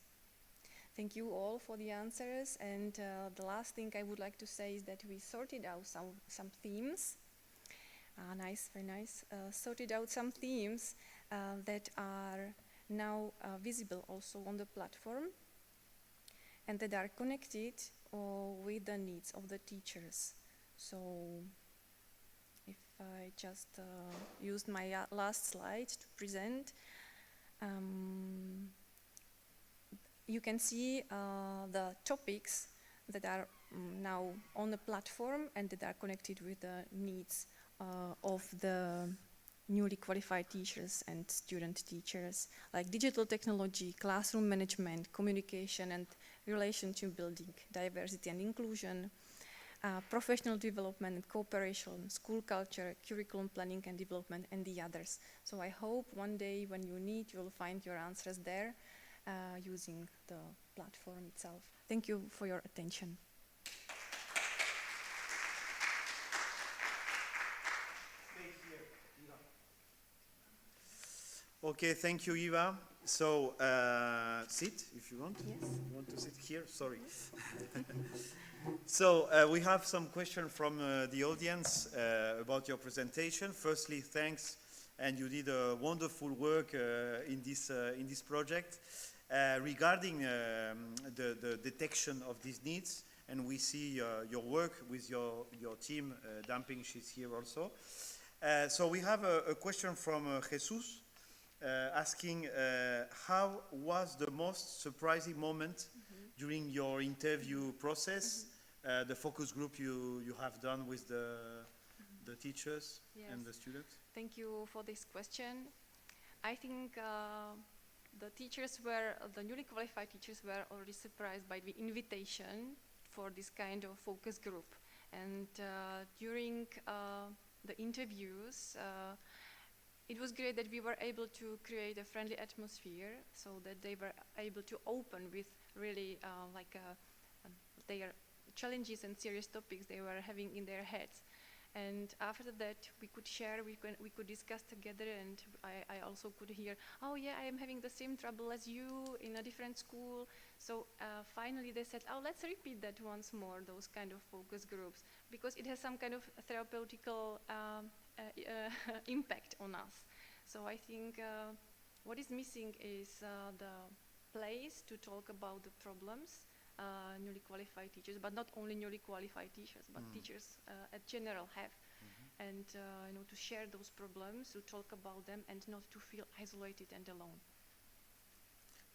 Thank you all for the answers, and the last thing I would like to say is that we sorted out some themes. Nice, very nice. Sorted out some themes that are now visible also on the platform, and that are connected with the needs of the teachers. So if I just used my last slide to present, you can see the topics that are now on the platform and that are connected with the needs of the newly qualified teachers and student teachers, like digital technology, classroom management, communication and relationship building, diversity and inclusion, professional development and cooperation, school culture, curriculum planning and development, and the others. So I hope one day when you need, you will find your answers there using the platform itself. Thank you for your attention. Okay, thank you, Eva. So, sit if you want. Yes. You want to sit here? Sorry. So, we have some questions from the audience about your presentation. Firstly, thanks, and you did a wonderful work in this project regarding the detection of these needs. And we see your work with your team, Dumping. She's here also. So we have a question from Jesus. Asking how was the most surprising moment during your interview process, the focus group you have done with the teachers and the students? Thank you for this question. I think the teachers the newly qualified teachers were already surprised by the invitation for this kind of focus group. And during the interviews, it was great that we were able to create a friendly atmosphere so that they were able to open with really their challenges and serious topics they were having in their heads. And after that, we could share, we could discuss together, and I also could hear, oh yeah, I am having the same trouble as you in a different school. So finally they said, oh, let's repeat that once more, those kind of focus groups, because it has some kind of therapeutical impact on us. So I think what is missing is the place to talk about the problems newly qualified teachers, but not only newly qualified teachers, but teachers at general have, and to share those problems, to talk about them, and not to feel isolated and alone.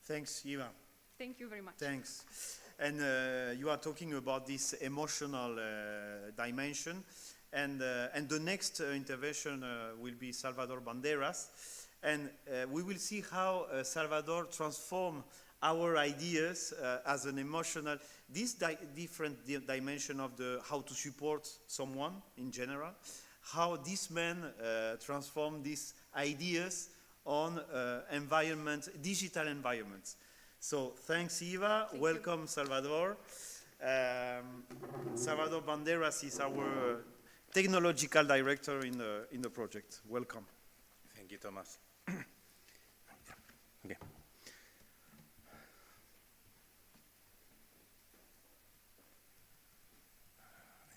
Thanks, Eva. Thank you very much. Thanks. And you are talking about this emotional dimension. And the next intervention will be Salvador Banderas. And we will see how Salvador transforms our ideas as an emotional, this different dimension of how to support someone in general, how this man transformed these ideas on digital environments. So thanks, Eva. Welcome, Salvador. Salvador Banderas is our technological director in the project. Welcome. Thank you, Thomas. Okay. I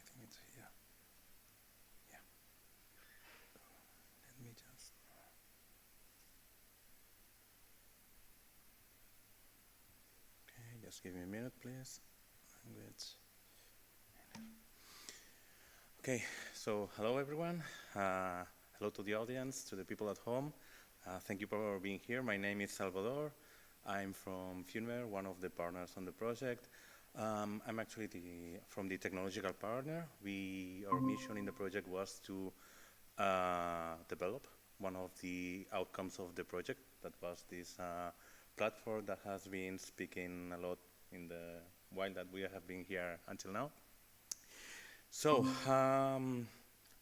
think it's here. Yeah. Let me just. Okay, just give me a minute, please. Okay, so hello everyone. Hello to the audience, to the people at home. Thank you for being here. My name is Salvador. I'm from FUNWER, one of the partners on the project. I'm actually from the technological partner. Our mission in the project was to develop one of the outcomes of the project. That was this platform that has been speaking a lot in the while that we have been here until now. So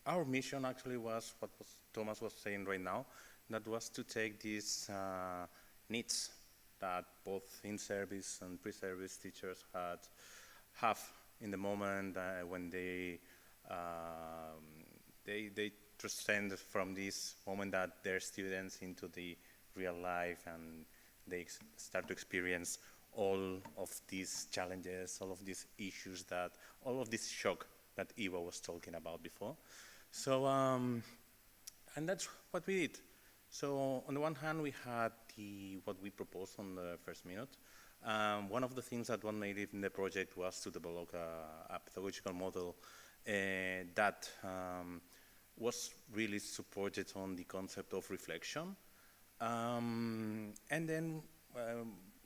our mission actually was what Thomas was saying right now. That was to take these needs that both in-service and pre-service teachers have in the moment when they transcend from this moment that they're students into the real life, and they start to experience all of these challenges, all of these issues, all of this shock that Eva was talking about before. So, and that's what we did. So on the one hand, we had what we proposed on the first minute. One of the things that one made in the project was to develop a pedagogical model that was really supported on the concept of reflection. And then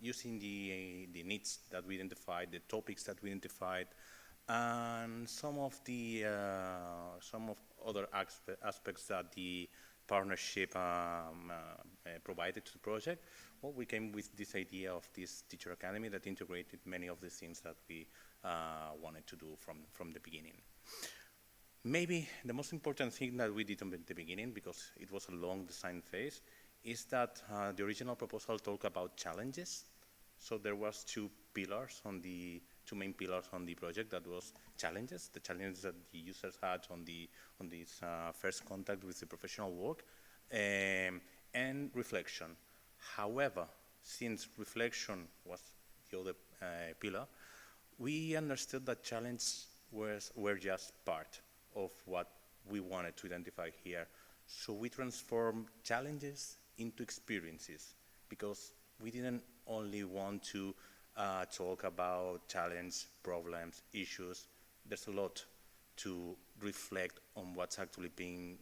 using the needs that we identified, the topics that we identified, and some of other aspects that the partnership provided to the project, well, we came with this idea of this teacher academy that integrated many of the things that we wanted to do from the beginning. Maybe the most important thing that we did at the beginning, because it was a long design phase, is that the original proposal talked about challenges. So there was two main pillars on the project. That was challenges, the challenges that the users had on this first contact with the professional work, and reflection. However, since reflection was the other pillar, we understood that challenges were just part of what we wanted to identify here. So we transformed challenges into experiences, because we didn't only want to talk about challenge, problems, issues. There's a lot to reflect on what's actually being,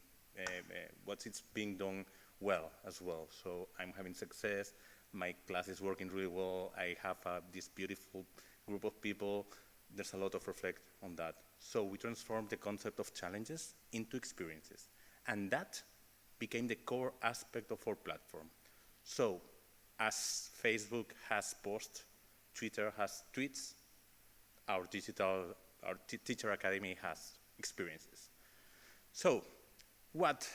what's being done well as well. So I'm having success, my class is working really well, I have this beautiful group of people. There's a lot of reflect on that. So we transformed the concept of challenges into experiences. And that became the core aspect of our platform. So as Facebook has posts, Twitter has tweets, our Teacher Academy has experiences. So what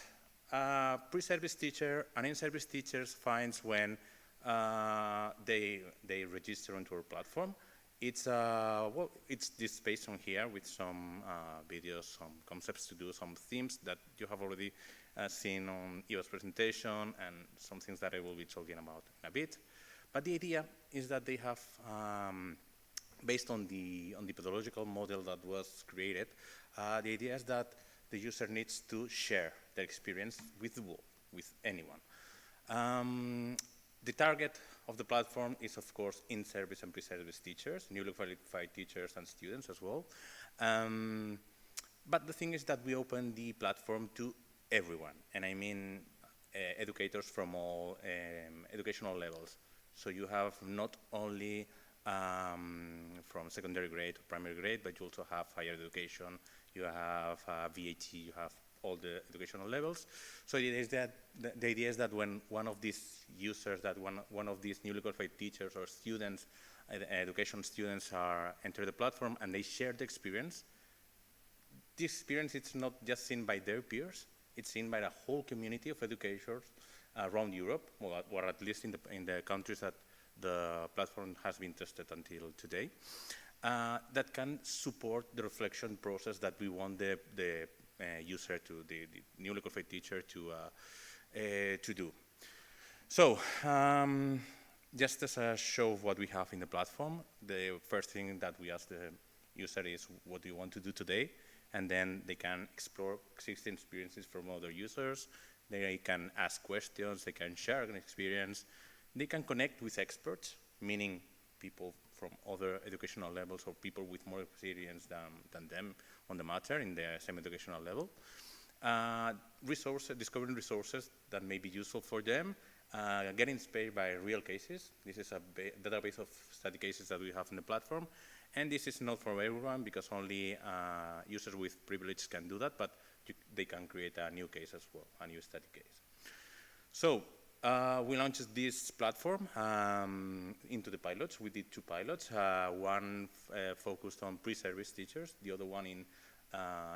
a pre-service teacher and in-service teachers finds when they register onto our platform, it's this space on here with some videos, some concepts to do, some themes that you have already seen on Eva's presentation, and some things that I will be talking about in a bit. But the idea is that they have, based on the pedagogical model that was created, the idea is that the user needs to share their experience with the world, with anyone. The target of the platform is, of course, in-service and pre-service teachers, newly qualified teachers and students as well. But the thing is that we open the platform to everyone, and I mean educators from all educational levels. So you have not only from secondary grade to primary grade, but you also have higher education, you have VAT, you have all the educational levels. So the idea is that when one of these users, that one of these newly qualified teachers or students, education students enter the platform and they share the experience, this experience is not just seen by their peers, it's seen by the whole community of educators around Europe, or at least in the countries that the platform has been tested until today, that can support the reflection process that we want the user to, the newly qualified teacher to do. So, just as a show of what we have in the platform, the first thing that we ask the user is, what do you want to do today? And then they can explore existing experiences from other users. They can ask questions, they can share an experience. They can connect with experts, meaning people from other educational levels or people with more experience than them on the matter in the same educational level. Discovering resources that may be useful for them, getting inspired by real cases. This is a database of study cases that we have in the platform. And this is not for everyone, because only users with privilege can do that, but they can create a new case as well, a new study case. So we launched this platform into the pilots. We did 2 pilots, one focused on pre-service teachers, the other one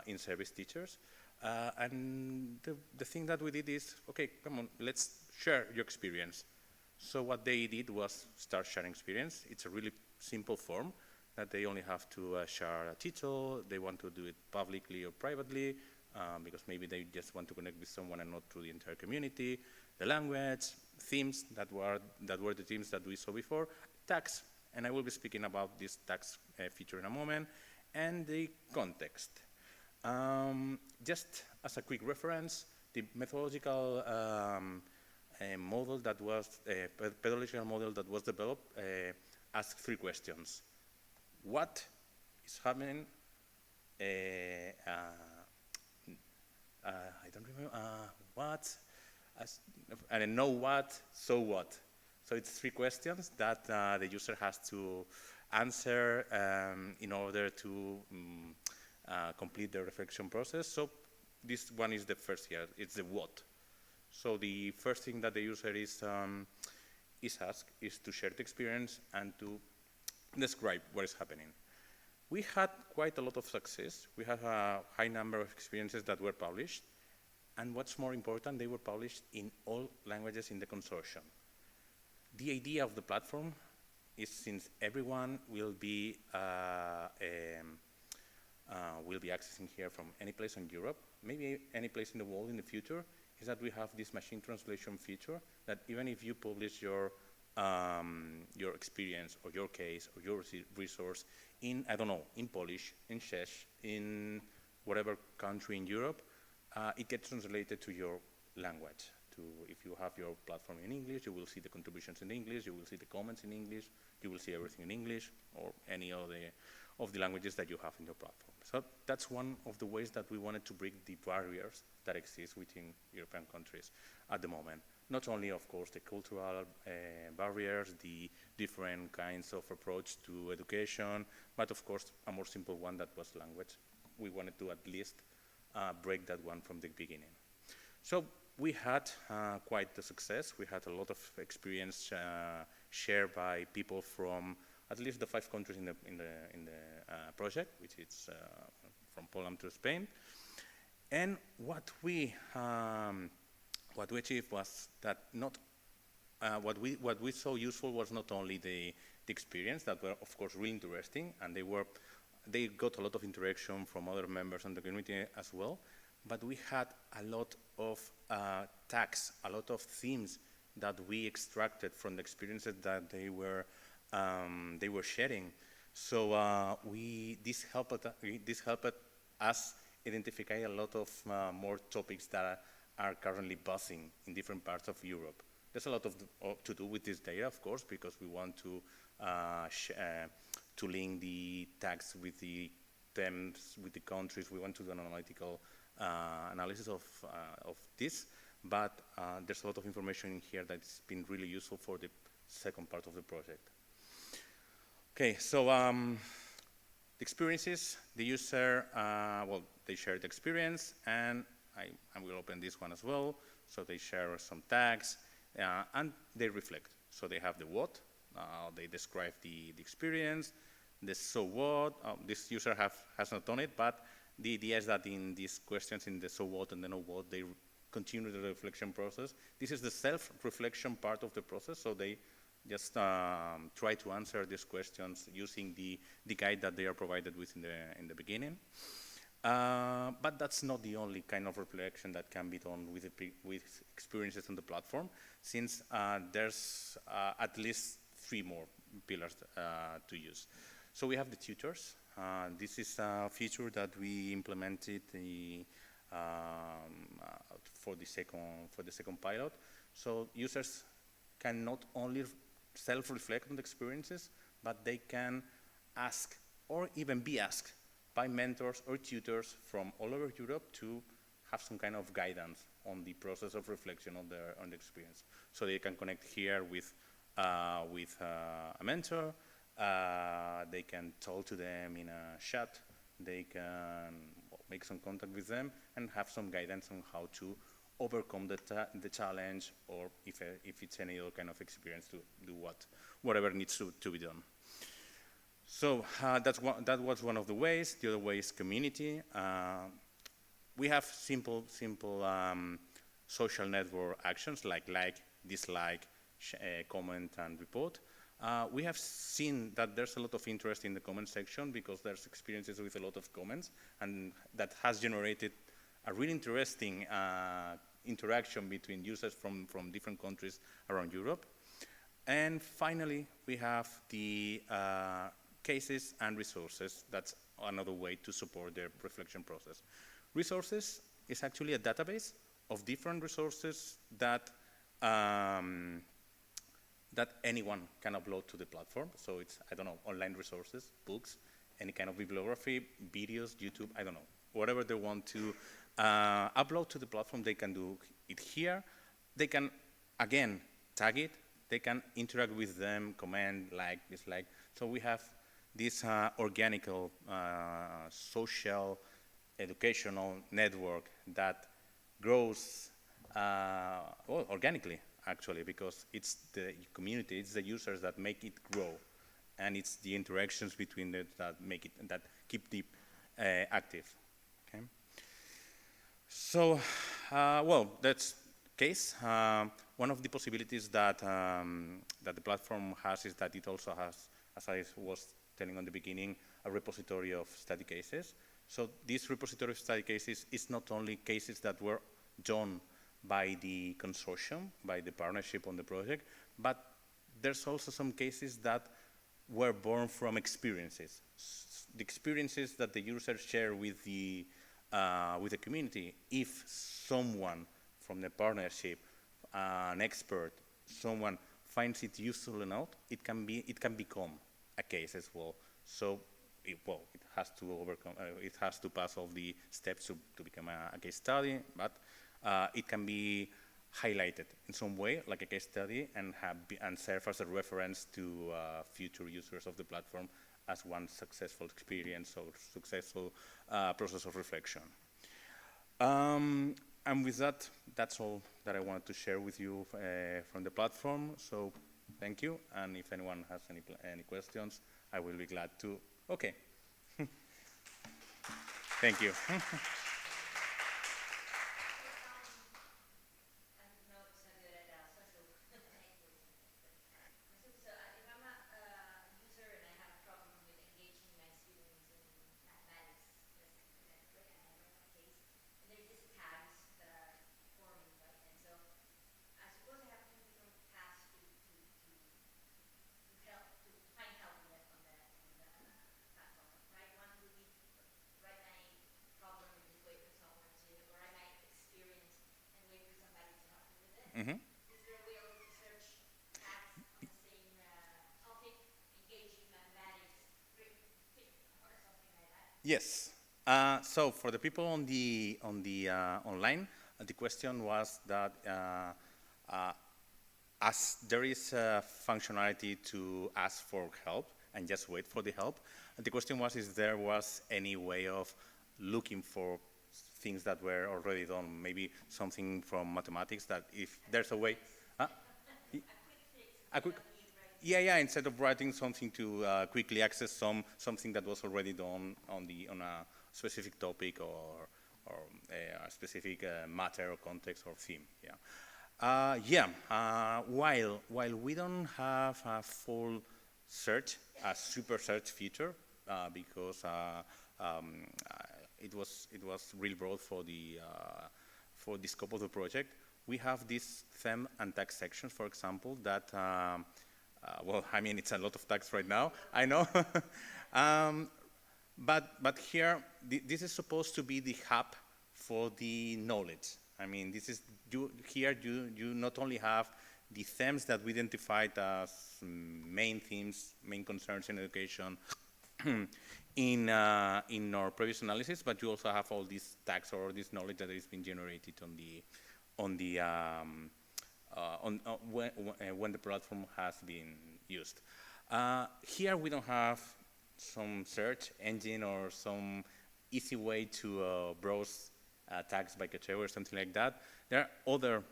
in service teachers. And the thing that we did is, okay, come on, let's share your experience. So what they did was start sharing experience. It's a really simple form that they only have to share a title. They want to do it publicly or privately, because maybe they just want to connect with someone and not through the entire community. The language, themes that were the themes that we saw before, tags, and I will be speaking about this tags feature in a moment, and the context. Just as a quick reference, the methodological model that was pedagogical model that was developed asked 3 questions. What is happening? I don't remember. What? I don't know what, so what? So it's 3 questions that the user has to answer in order to complete the reflection process. So this one is the first here, it's the what. So the first thing that the user is asked is to share the experience and to describe what is happening. We had quite a lot of success. We have a high number of experiences that were published. And what's more important, they were published in all languages in the consortium. The idea of the platform is, since everyone will be accessing here from any place in Europe, maybe any place in the world in the future, is that we have this machine translation feature that even if you publish your experience or your case or your resource in, I don't know, in Polish, in Czech, in whatever country in Europe, it gets translated to your language. If you have your platform in English, you will see the contributions in English, you will see the comments in English, you will see everything in English or any of the languages that you have in your platform. So that's one of the ways that we wanted to break the barriers that exist within European countries at the moment. Not only, of course, the cultural barriers, the different kinds of approach to education, but of course, a more simple one that was language. We wanted to at least break that one from the beginning. So we had quite the success. We had a lot of experience shared by people from at least the 5 countries in the project, which is from Poland to Spain. And what we achieved was that what we saw useful was not only the experience that were of course really interesting, and they got a lot of interaction from other members in the community as well, but we had a lot of tags, a lot of themes that we extracted from the experiences that they were sharing. So this helped us identify a lot of more topics that are currently buzzing in different parts of Europe. There's a lot to do with this data, of course, because we want to link the tags with the themes, with the countries. We want to do an analytical analysis of this, but there's a lot of information in here that's been really useful for the second part of the project. Okay, so the experiences, the user, they share the experience, and I will open this one as well. So they share some tags, and they reflect. So they have the what, they describe the experience, the so what. This user has not done it, but the idea is that in these questions, in the so what and the no what, they continue the reflection process. This is the self-reflection part of the process, so they just try to answer these questions using the guide that they are provided with in the beginning. But that's not the only kind of reflection that can be done with experiences on the platform, since there's at least 3 more pillars to use. So we have the tutors. This is a feature that we implemented for the second pilot. So users can not only self-reflect on the experiences, but they can ask or even be asked by mentors or tutors from all over Europe to have some kind of guidance on the process of reflection on the experience. So they can connect here with a mentor. They can talk to them in a chat. They can make some contact with them and have some guidance on how to overcome the challenge, or if it's any other kind of experience, to do whatever needs to be done. So that was one of the ways. The other way is community. We have simple social network actions like dislike, comment, and report. We have seen that there's a lot of interest in the comment section because there's experiences with a lot of comments, and that has generated a really interesting interaction between users from different countries around Europe. And finally, we have the cases and resources. That's another way to support the reflection process. Resources is actually a database of different resources that anyone can upload to the platform. So it's, I don't know, online resources, books, any kind of bibliography, videos, YouTube, I don't know. Whatever they want to upload to the platform, they can do it here. They can, again, tag it. They can interact with them, comment, like, dislike. So we have this organic, social, educational network that grows well, organically, actually, because it's the community, it's the users that make it grow, and it's the interactions between it that make it, that keep it active. Okay. So, well, that's case. One of the possibilities that that the platform has is that it also has, as I was telling on the beginning, a repository of study cases. So this repository of study cases is not only cases that were done by the consortium, by the partnership on the project, but there's also some cases that were born from experiences. The experiences that the users share with the community. If someone from the partnership, an expert, someone finds it useful enough, it can become a case as well. So, it has to overcome, it has to pass all the steps to become a case study, but it can be highlighted in some way, like a case study, and serve as a reference to future users of the platform as one successful experience or successful process of reflection. And with that, that's all that I wanted to share with you from the platform. So thank you, and if anyone has any questions, I will be glad to. Okay. Thank you. Mm-hmm. Is there a way of research tags on the same topic, engaging mathematics, or something like that? Yes. So for the people on the online, the question was that as there is a functionality to ask for help and just wait for the help, the question was if there was any way of looking for things that were already done, maybe something from mathematics that if there's a way. Huh? A quick, yeah, instead of writing something to quickly access something that was already done on a specific topic or a specific matter or context or theme. Yeah. While we don't have a full search, a super search feature, because it was real broad for the scope of the project. We have these theme and tag sections, for example, that well, I mean, it's a lot of tags right now, I know. But here, this is supposed to be the hub for the knowledge. I mean, this is here you not only have the themes that we identified as main themes, main concerns in education in our previous analysis, but you also have all these tags or this knowledge that has been generated when the platform has been used. Here we don't have some search engine or some easy way to browse tags by category or something like that. There are other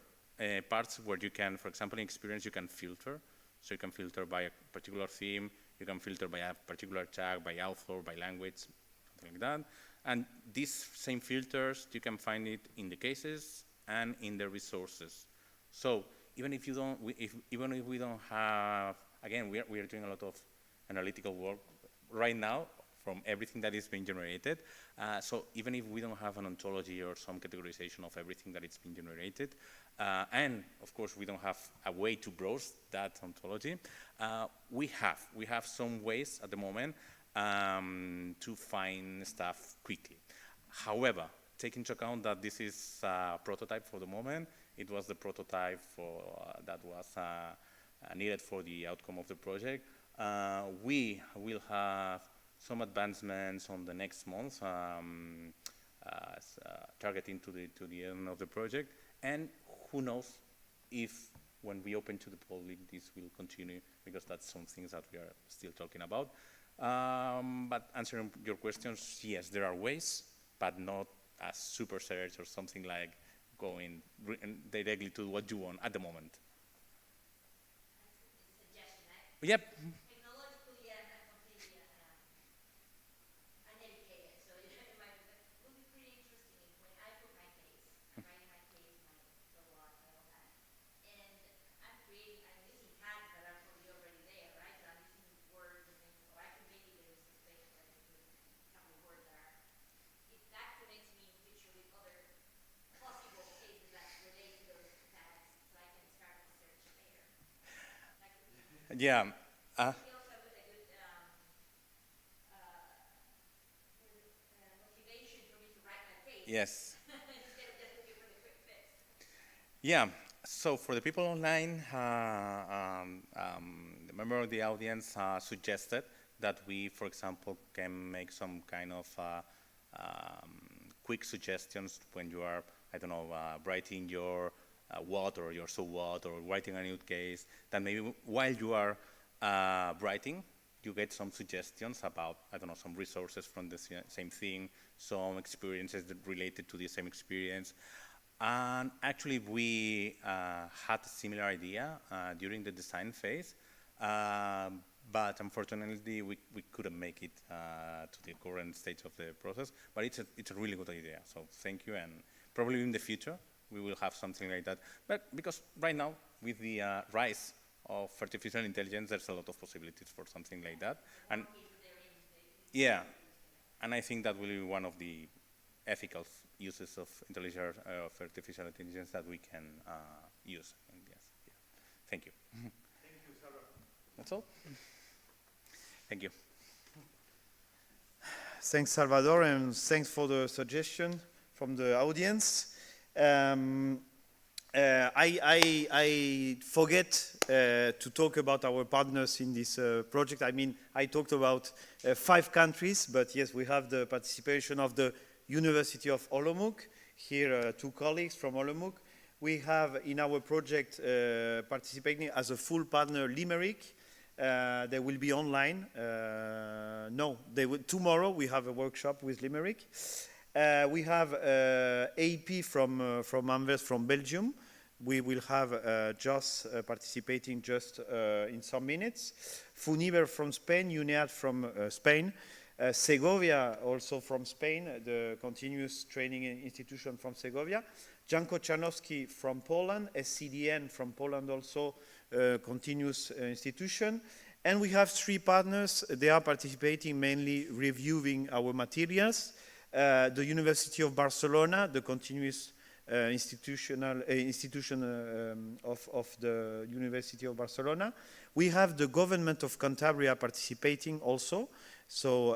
parts where you can, for example, in experience, you can filter. So you can filter by a particular theme, you can filter by a particular tag, by author, by language, something like that. And these same filters, you can find it in the cases and in the resources. So even if you don't, even if we don't have, again, we are doing a lot of analytical work right now from everything that is being generated. So even if we don't have an ontology or some categorization of everything that is being generated, and of course we don't have a way to browse that ontology, we have some ways at the moment to find stuff quickly. However, take into account that this is a prototype for the moment. It was the prototype that was needed for the outcome of the project. We will have some advancements on the next month, targeting to the end of the project, and who knows if when we open to the public this will continue, because that's some things that we are still talking about. But answering your questions, yes, there are ways, but not a super search or something like going directly to what you want at the moment. Suggestion. Yep. Technologically, I'm not completely uneducated, so it might would be pretty interesting when I put my case, I'm writing my case, the law, and all that. And I'm using tags that are probably already there, right? So I'm using words and things, or I can maybe there is a space where I can put a couple of words that are, if that connects me in future with other possible cases that relate to those tags, so I can start the search later. That could be. Yeah. We also have a good motivation for me to write my case Yes. instead of just looking for the quick fix. Yeah. So for the people online, the member of the audience suggested that we, for example, can make some kind of quick suggestions when you are, I don't know, writing your what or your so what, or writing a new case, that maybe while you are writing, you get some suggestions about, I don't know, some resources from the same thing, some experiences that related to the same experience. And actually, we had a similar idea during the design phase, but unfortunately, we couldn't make it to the current stage of the process. But it's a really good idea. So thank you, and probably in the future we will have something like that. But because right now, with the rise of artificial intelligence, there's a lot of possibilities for something like that. And yeah, and I think that will be one of the ethical uses of artificial intelligence that we can use. And yes, yeah. Thank you. Thank you, Sarah. That's all. Thank you. Thanks, Salvador, and thanks for the suggestion from the audience. I forget to talk about our partners in this project. I mean, I talked about 5 countries, but yes, we have the participation of the University of Olomouc. Here, 2 colleagues from Olomouc. We have in our project participating as a full partner Limerick. They will be online. No, tomorrow we have a workshop with Limerick. We have AP from Anvers from Belgium. We will have Joss participating just in some minutes. Funiver from Spain, UNEAD from Spain. Segovia also from Spain, the continuous training institution from Segovia. Janko Czarnowski from Poland, SCDN from Poland also, continuous institution. And we have 3 partners. They are participating mainly reviewing our materials. The University of Barcelona, the continuous institution of the University of Barcelona. We have the government of Cantabria participating also, so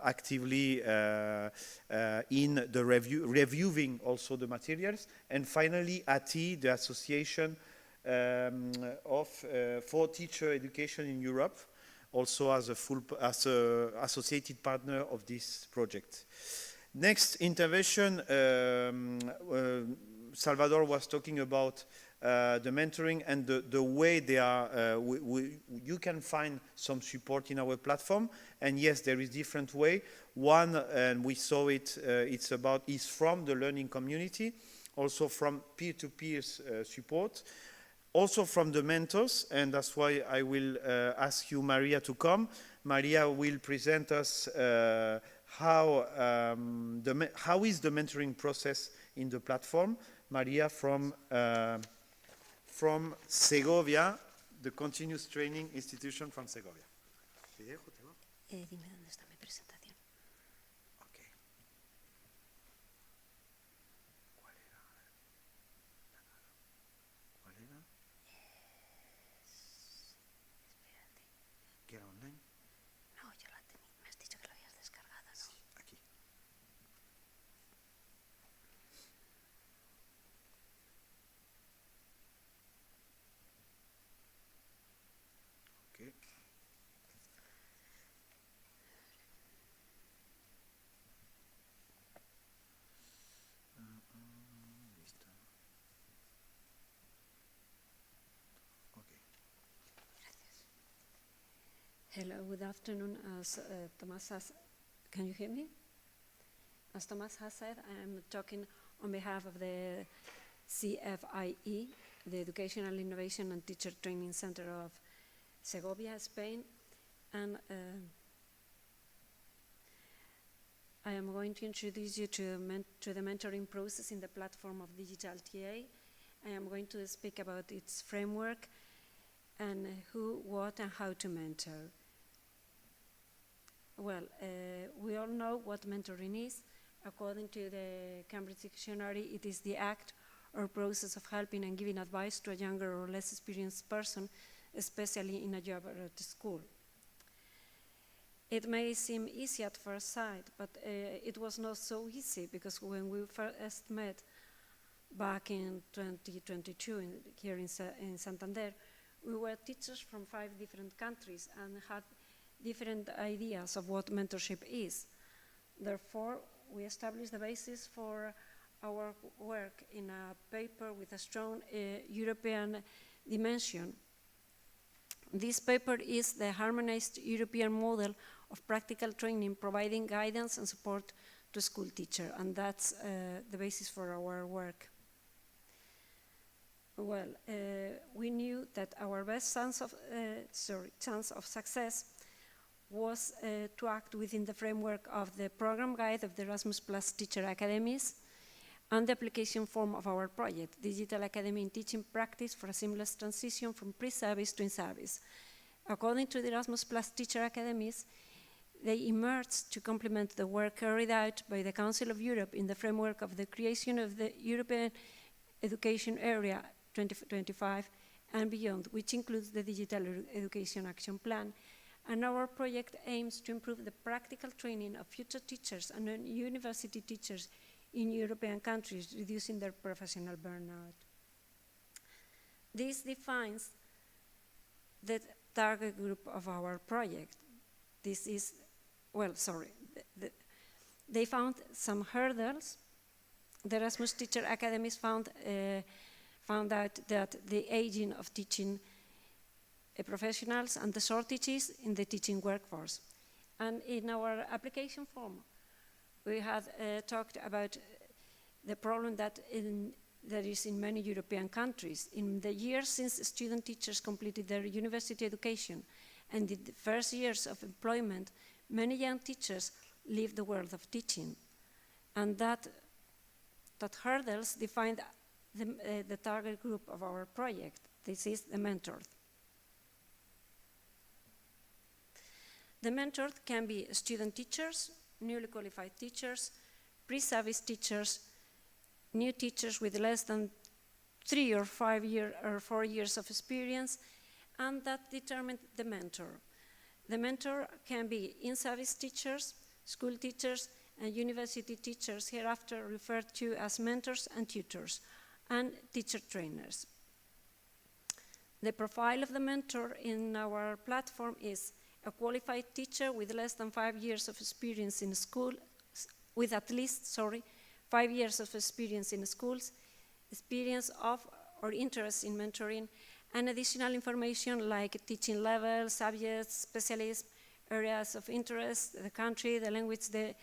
actively in the reviewing also the materials. And finally, ATI, the Association for Teacher Education in Europe, also as a associated partner of this project. Next intervention, Salvador was talking about the mentoring and the way they are, you can find some support in our platform. And yes, there is different way. One, and we saw it, is from the learning community, also from peer-to-peer support, also from the mentors, and that's why I will ask you, Maria, to come. Maria will present us how is the mentoring process in the platform. Maria from Segovia, the Continuous Training Institution from Segovia. Dime dónde está mi presentación. Okay. ¿Cuál era? Espérate. ¿Que era online? No, yo la tenía. Me has dicho que la habías descargado, ¿no? Sí, aquí. Okay. Listo. Okay. Hello, good afternoon. As Thomas has, can you hear me? As Thomas has said, I am talking on behalf of the CFIE, the Educational Innovation and Teacher Training Center of Segovia, Spain. And I am going to introduce you to the mentoring process in the platform of Digital TA. I am going to speak about its framework and who, what, and how to mentor. Well, we all know what mentoring is. According to the Cambridge Dictionary, it is the act or process of helping and giving advice to a younger or less experienced person, especially in a job or at school. It may seem easy at first sight, but it was not so easy, because when we first met back in 2022 here in Santander, we were teachers from 5 different countries and had different ideas of what mentorship is. Therefore, we established the basis for our work in a paper with a strong European dimension. This paper is the harmonized European model of practical training, providing guidance and support to school teachers, and that's the basis for our work. Well, we knew that our best chance of success was to act within the framework of the program guide of the Erasmus Plus Teacher Academies and the application form of our project, Digital Academy in Teaching Practice for a Seamless Transition from Pre-Service to In-Service. According to the Erasmus Plus Teacher Academies, they emerged to complement the work carried out by the Council of Europe in the framework of the creation of the European Education Area 2025 and beyond, which includes the Digital Education Action Plan. And our project aims to improve the practical training of future teachers and university teachers in European countries, reducing their professional burnout. This defines the target group of our project. This is, well, sorry, they found some hurdles. The Erasmus Teacher Academies found out that the aging of teaching professionals and the shortages in the teaching workforce. And in our application form, we had talked about the problem that is in many European countries. In the years since student teachers completed their university education and in the first years of employment, many young teachers leave the world of teaching. And that hurdles defined the target group of our project. This is the mentored. The mentored can be student teachers, newly qualified teachers, pre-service teachers, new teachers with less than 3 or 4 years of experience, and that determined the mentor. The mentor can be in-service teachers, school teachers, and university teachers, hereafter referred to as mentors and tutors, and teacher trainers. The profile of the mentor in our platform is a qualified teacher with less than 5 years of experience in school, with at least, 5 years of experience in schools, experience of or interest in mentoring, and additional information like teaching level, subjects, specialism, areas of interest, the country, the language that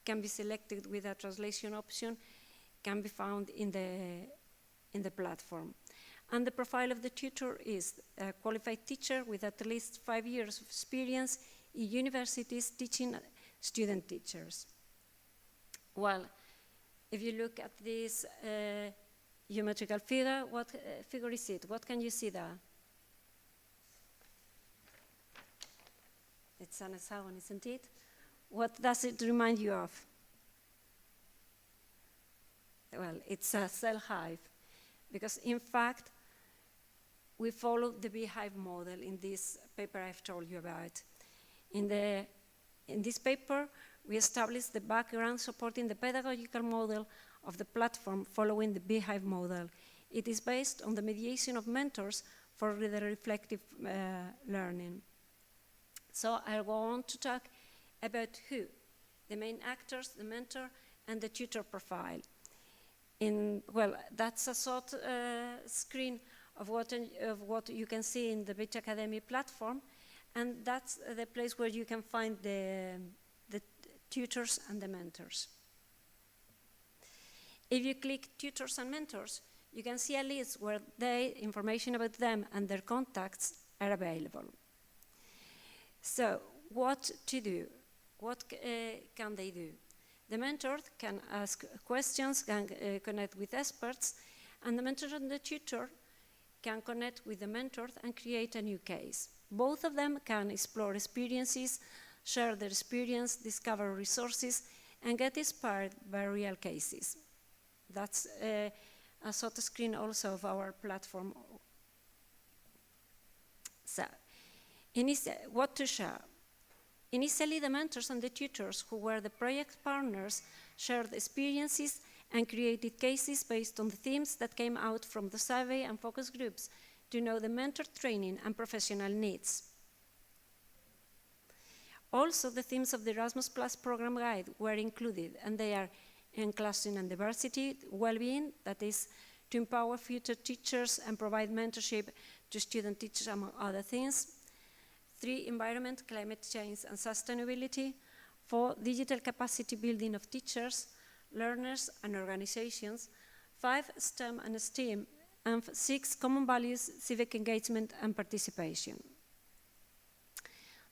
can be selected with a translation option, can be found in the platform. And the profile of the tutor is a qualified teacher with at least 5 years of experience in universities teaching student teachers. Well, if you look at this geometrical figure, what figure is it? What can you see there? It's an hexagon, isn't it? What does it remind you of? Well, it's a cell hive, because in fact, we follow the beehive model in this paper I've told you about. In this paper, we established the background supporting the pedagogical model of the platform following the beehive model. It is based on the mediation of mentors for the reflective learning. So I'll go on to talk about who, the main actors, the mentor, and the tutor profile. Well, that's a short screen of what you can see in the Bit Academy platform, and that's the place where you can find the tutors and the mentors. If you click tutors and mentors, you can see a list where information about them and their contacts are available. So, what to do? What can they do? The mentor can ask questions, can connect with experts, and the mentor and the tutor can connect with the mentor and create a new case. Both of them can explore experiences, share their experience, discover resources, and get inspired by real cases. That's a sort of screen also of our platform. So, what to share? Initially, the mentors and the tutors who were the project partners shared experiences and created cases based on the themes that came out from the survey and focus groups to know the mentor training and professional needs. Also, the themes of the Erasmus Plus program guide were included, and they are inclusion and diversity, well-being, that is to empower future teachers and provide mentorship to student teachers, among other things. 3, environment, climate change and sustainability. 4, digital capacity building of teachers, learners and organizations. 5, STEM and STEAM. And 6, common values, civic engagement and participation.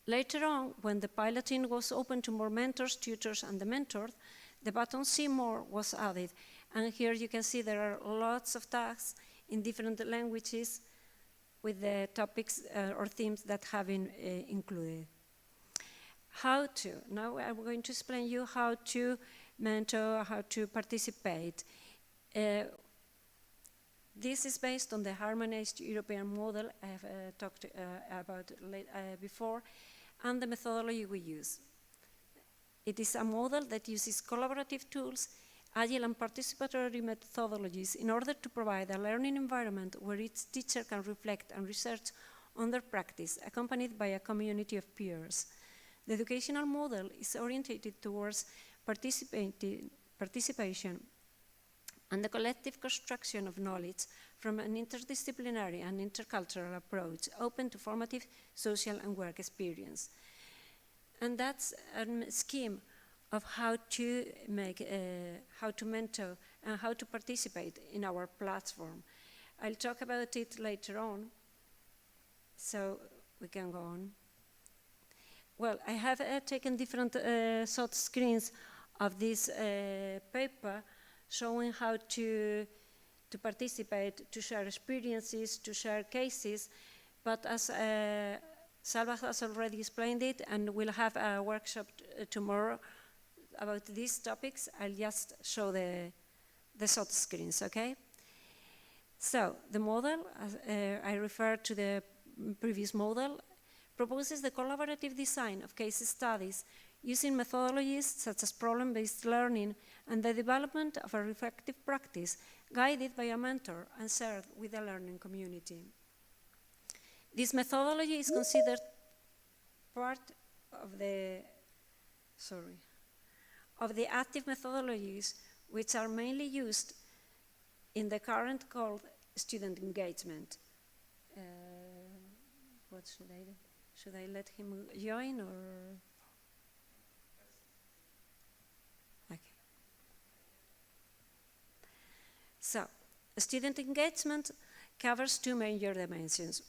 Later on, when the piloting was open to more mentors, tutors and the mentored, the button See More was added. And here you can see there are lots of tags in different languages with the topics or themes that have been included. How to? Now I'm going to explain you how to mentor, how to participate. This is based on the harmonized European model I have talked about before, and the methodology we use. It is a model that uses collaborative tools, agile and participatory methodologies in order to provide a learning environment where each teacher can reflect and research on their practice, accompanied by a community of peers. The educational model is oriented towards participation and the collective construction of knowledge from an interdisciplinary and intercultural approach, open to formative social and work experience. And that's a scheme of how to mentor and how to participate in our platform. I'll talk about it later on, so we can go on. Well, I have taken different sort screens of this paper showing how to participate, to share experiences, to share cases, but as Salva has already explained it, and we'll have a workshop tomorrow about these topics. I'll just show the short screens, okay? So the model, I refer to the previous model, proposes the collaborative design of case studies using methodologies such as problem-based learning and the development of a reflective practice guided by a mentor and shared with the learning community. This methodology is considered part of the active methodologies which are mainly used in the current called student engagement. What should I do? Should I let him join or? Okay. So, student engagement covers 2 major dimensions.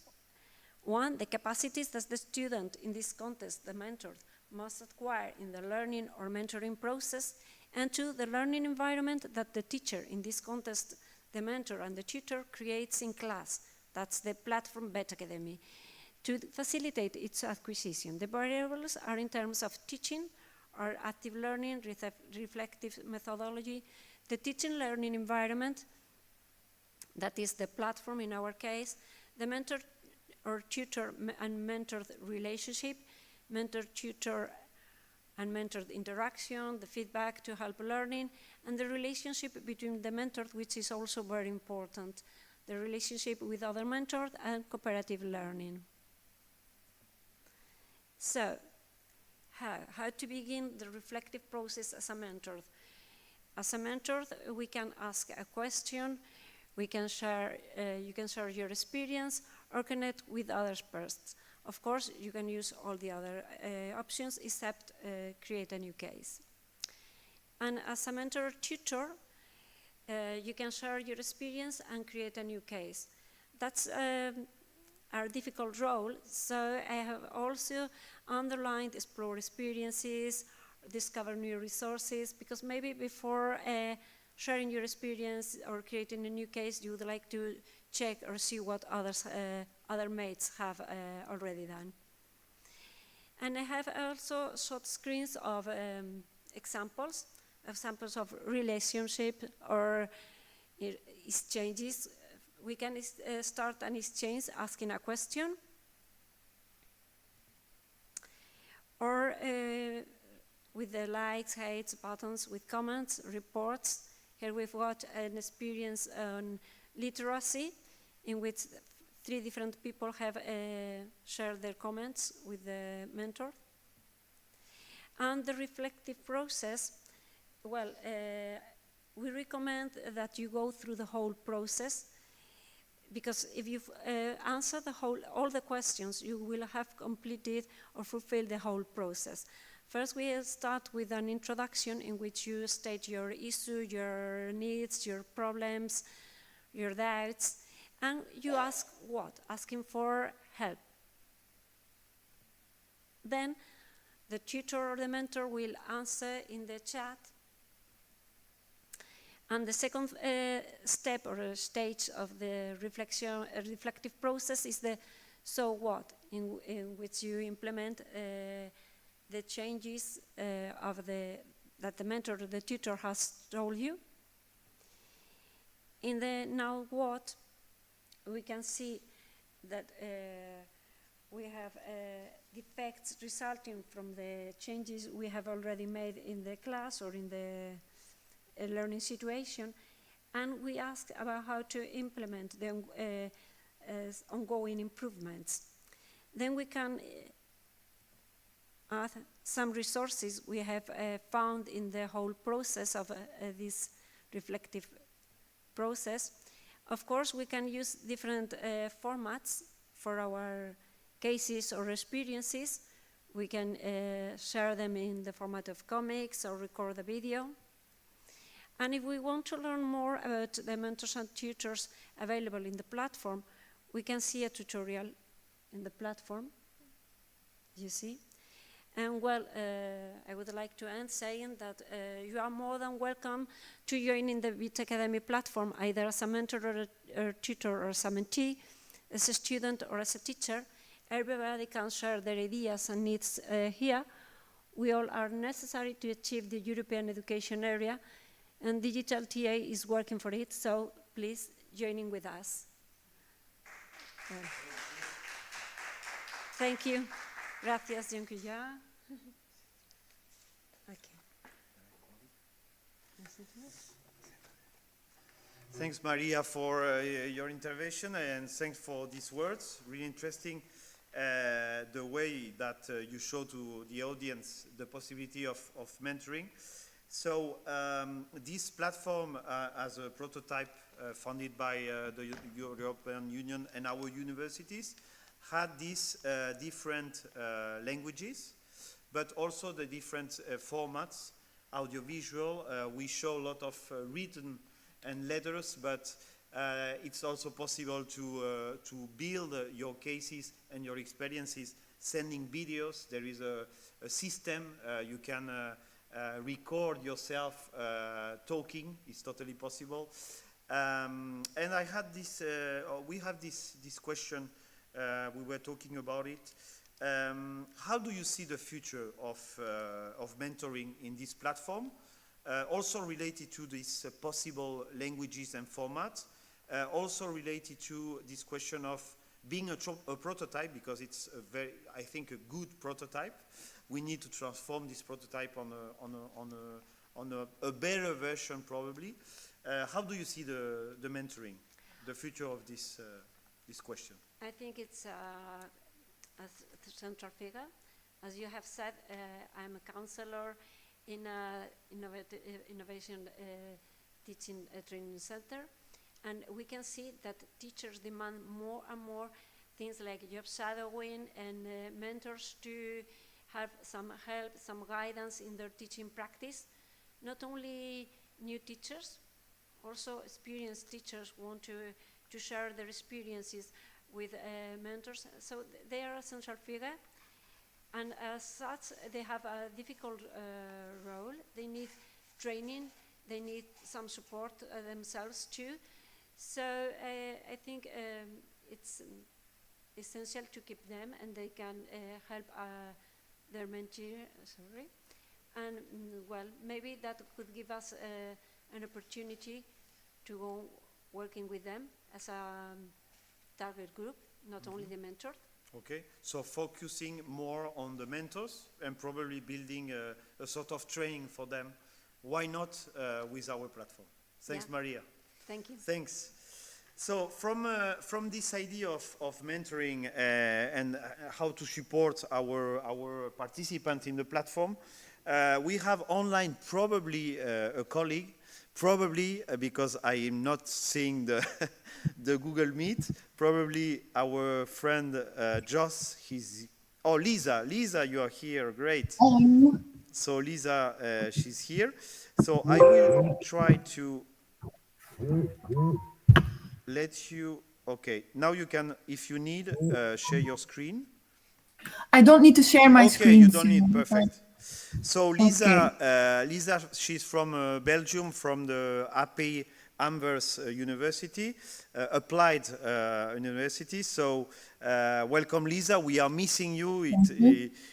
1, the capacities that the student, in this context, the mentor, must acquire in the learning or mentoring process, and 2, the learning environment that the teacher, in this context, the mentor and the tutor, creates in class. That's the platform BetAcademy, to facilitate its acquisition. The variables are in terms of teaching, or active learning, reflective methodology, the teaching learning environment, that is the platform in our case, the mentor or tutor and mentored relationship, mentor-tutor and mentored interaction, the feedback to help learning, and the relationship between the mentored, which is also very important, the relationship with other mentored and cooperative learning. So, how to begin the reflective process as a mentor? As a mentor, we can ask a question, we can share, you can share your experience or connect with others first. Of course, you can use all the other options except create a new case. And as a mentor or tutor, you can share your experience and create a new case. That's our difficult role, so I have also underlined explore experiences, discover new resources, because maybe before sharing your experience or creating a new case, you would like to check or see what other mates have already done. And I have also short screens of examples of relationship or exchanges. We can start an exchange asking a question, or with the likes, hates, buttons, with comments, reports. Here we've got an experience on literacy, in which 3 different people have shared their comments with the mentor. And the reflective process, well, we recommend that you go through the whole process, because if you've answered all the questions, you will have completed or fulfilled the whole process. First, we start with an introduction in which you state your issue, your needs, your problems, your doubts, and you ask what? Asking for help. Then the tutor or the mentor will answer in the chat. And the second step or stage of the reflective process is the so what, in which you implement the changes that the mentor or the tutor has told you. In the now what, we can see that we have defects resulting from the changes we have already made in the class or in the learning situation, and we ask about how to implement the ongoing improvements. Then we can add some resources we have found in the whole process of this reflective process. Of course, we can use different formats for our cases or experiences. We can share them in the format of comics or record a video. And if we want to learn more about the mentors and tutors available in the platform, we can see a tutorial in the platform, you see. And well, I would like to end saying that you are more than welcome to join in the BIT Academy platform, either as a mentor or a tutor or as a mentee, as a student or as a teacher. Everybody can share their ideas and needs here. We all are necessary to achieve the European education area, and Digital TA is working for it, so please join in with us. Thank you. Gracias, Jean-Pierre. Okay. Thanks, Maria, for your intervention, and thanks for these words. Really interesting the way that you show to the audience the possibility of mentoring. So this platform, as a prototype funded by the European Union and our universities, had these different languages, but also the different formats, audiovisual. We show a lot of written and letters, but it's also possible to build your cases and your experiences sending videos. There is a system you can record yourself talking. It's totally possible. And I had this, we have this question, we were talking about it. How do you see the future of mentoring in this platform? Also related to these possible languages and formats, also related to this question of being a prototype, because it's a very, I think, a good prototype. We need to transform this prototype on a better version, probably. How do you see the mentoring, the future of this question? I think it's a central figure. As you have said, I'm a counselor in an innovation teaching training center, and we can see that teachers demand more and more things like job shadowing and mentors to have some help, some guidance in their teaching practice. Not only new teachers, also experienced teachers want to share their experiences with mentors. So they are essential figure, and as such, they have a difficult role. They need training, they need some support themselves too. So I think it's essential to keep them, and they can help their mentee. Sorry, and well, maybe that could give us an opportunity to go working with them as a target group, not only the mentor. Okay, so focusing more on the mentors and probably building a sort of training for them. Why not with our platform? Thanks, Yeah. Maria. Thank you. Thanks. So from this idea of mentoring and how to support our participant in the platform, we have online probably a colleague, probably because I am not seeing the the Google Meet, probably our friend Joss. Lisa, you are here, great. So Lisa, she's here. So I will try to let you, okay, now you can, if you need, share your screen. I don't need to share my Okay, screen. you don't need, so- perfect. So Lisa, Lisa, she's from Belgium, from the AP Amvers University, applied university. So welcome, Lisa. We are missing you.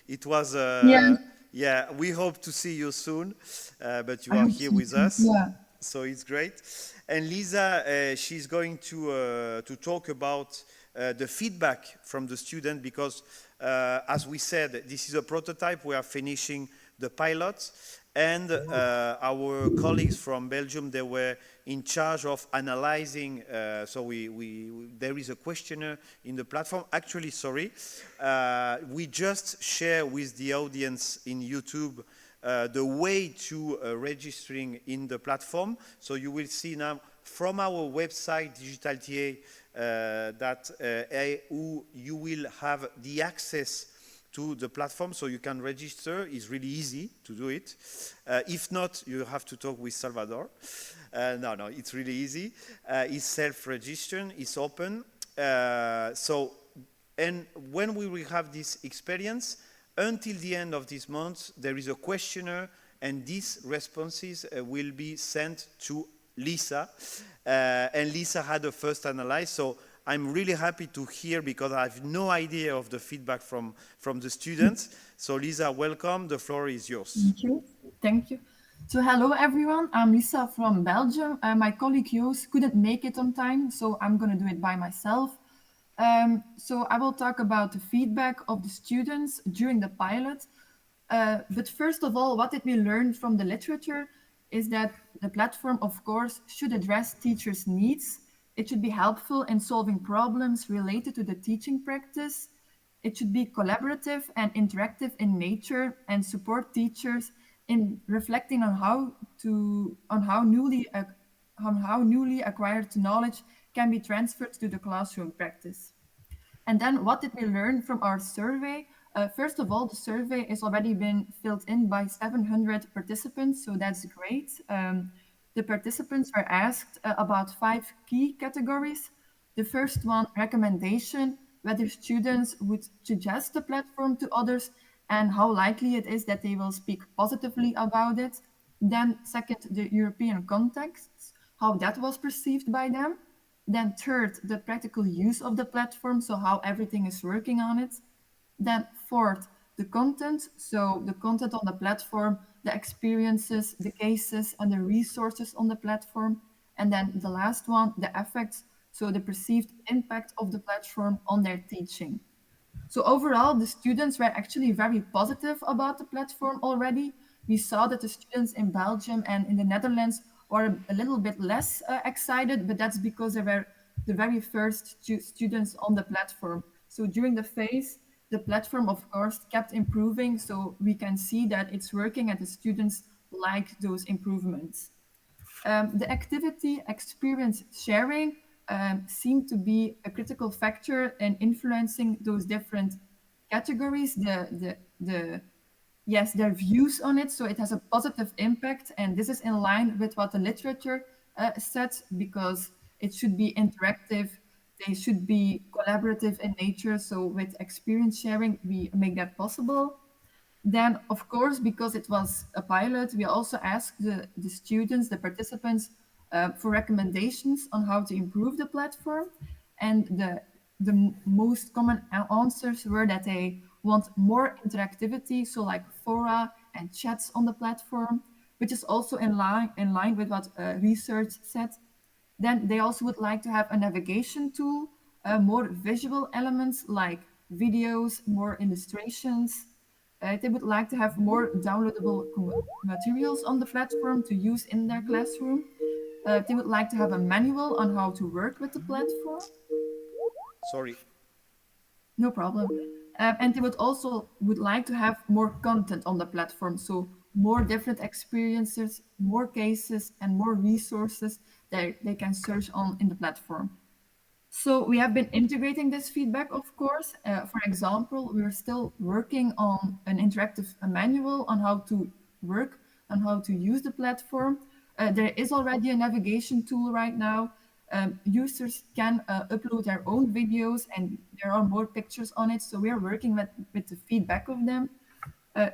It was, Yeah. yeah, we hope to see you soon, but you I are hope here so with too. us. Yeah. So it's great. And Lisa, she's going to talk about the feedback from the student because, as we said, this is a prototype. We are finishing the pilot. And our colleagues from Belgium, they were in charge of analyzing. So there is a questionnaire in the platform. Actually, sorry, we just share with the audience in YouTube the way to registering in the platform. So you will see now from our website, Digital TA, that you will have the access to the platform, so you can register. It's really easy to do it. If not, you have to talk with Salvador. No, it's really easy. It's self-registration, it's open. And when we will have this experience, until the end of this month, there is a questionnaire, and these responses will be sent to Lisa. And Lisa had a first analysis, so I'm really happy to hear because I have no idea of the feedback from the students. So Lisa, welcome. The floor is yours. Thank you. Thank you. So hello everyone, I'm Lisa from Belgium. My colleague Joost couldn't make it on time, so I'm going to do it by myself. So I will talk about the feedback of the students during the pilot. But first of all, what did we learn from the literature is that the platform, of course, should address teachers' needs. It should be helpful in solving problems related to the teaching practice. It should be collaborative and interactive in nature and support teachers in reflecting on how newly acquired knowledge can be transferred to the classroom practice. And then what did we learn from our survey? First of all, the survey has already been filled in by 700 participants, so that's great. The participants were asked about 5 key categories. The first one, recommendation, whether students would suggest the platform to others and how likely it is that they will speak positively about it. Then second, the European context, how that was perceived by them. Then third, the practical use of the platform, so how everything is working on it. Then fourth, the content, so the content on the platform, the experiences, the cases, and the resources on the platform. And then the last one, the effects, so the perceived impact of the platform on their teaching. So overall, the students were actually very positive about the platform already. We saw that the students in Belgium and in the Netherlands were a little bit less excited, but that's because they were the very first students on the platform. So during the phase, the platform, of course, kept improving. So we can see that it's working and the students like those improvements. The activity experience sharing seemed to be a critical factor in influencing those different categories, their views on it. So it has a positive impact, and this is in line with what the literature set because it should be interactive. They should be collaborative in nature. So with experience sharing, we make that possible. Then, of course, because it was a pilot, we also asked the students, the participants, for recommendations on how to improve the platform. And the most common answers were that they want more interactivity, so like fora and chats on the platform, which is also in line with what research said. Then they also would like to have a navigation tool, more visual elements like videos, more illustrations. They would like to have more downloadable materials on the platform to use in their classroom. They would like to have a manual on how to work with the platform. Sorry. No problem. And they would like to have more content on the platform, so more different experiences, more cases, and more resources that they can search on in the platform. So we have been integrating this feedback, of course. For example, we're still working on an interactive manual on how to work and how to use the platform. There is already a navigation tool right now. Users can upload their own videos and there are more pictures on it. So we are working with the feedback of them.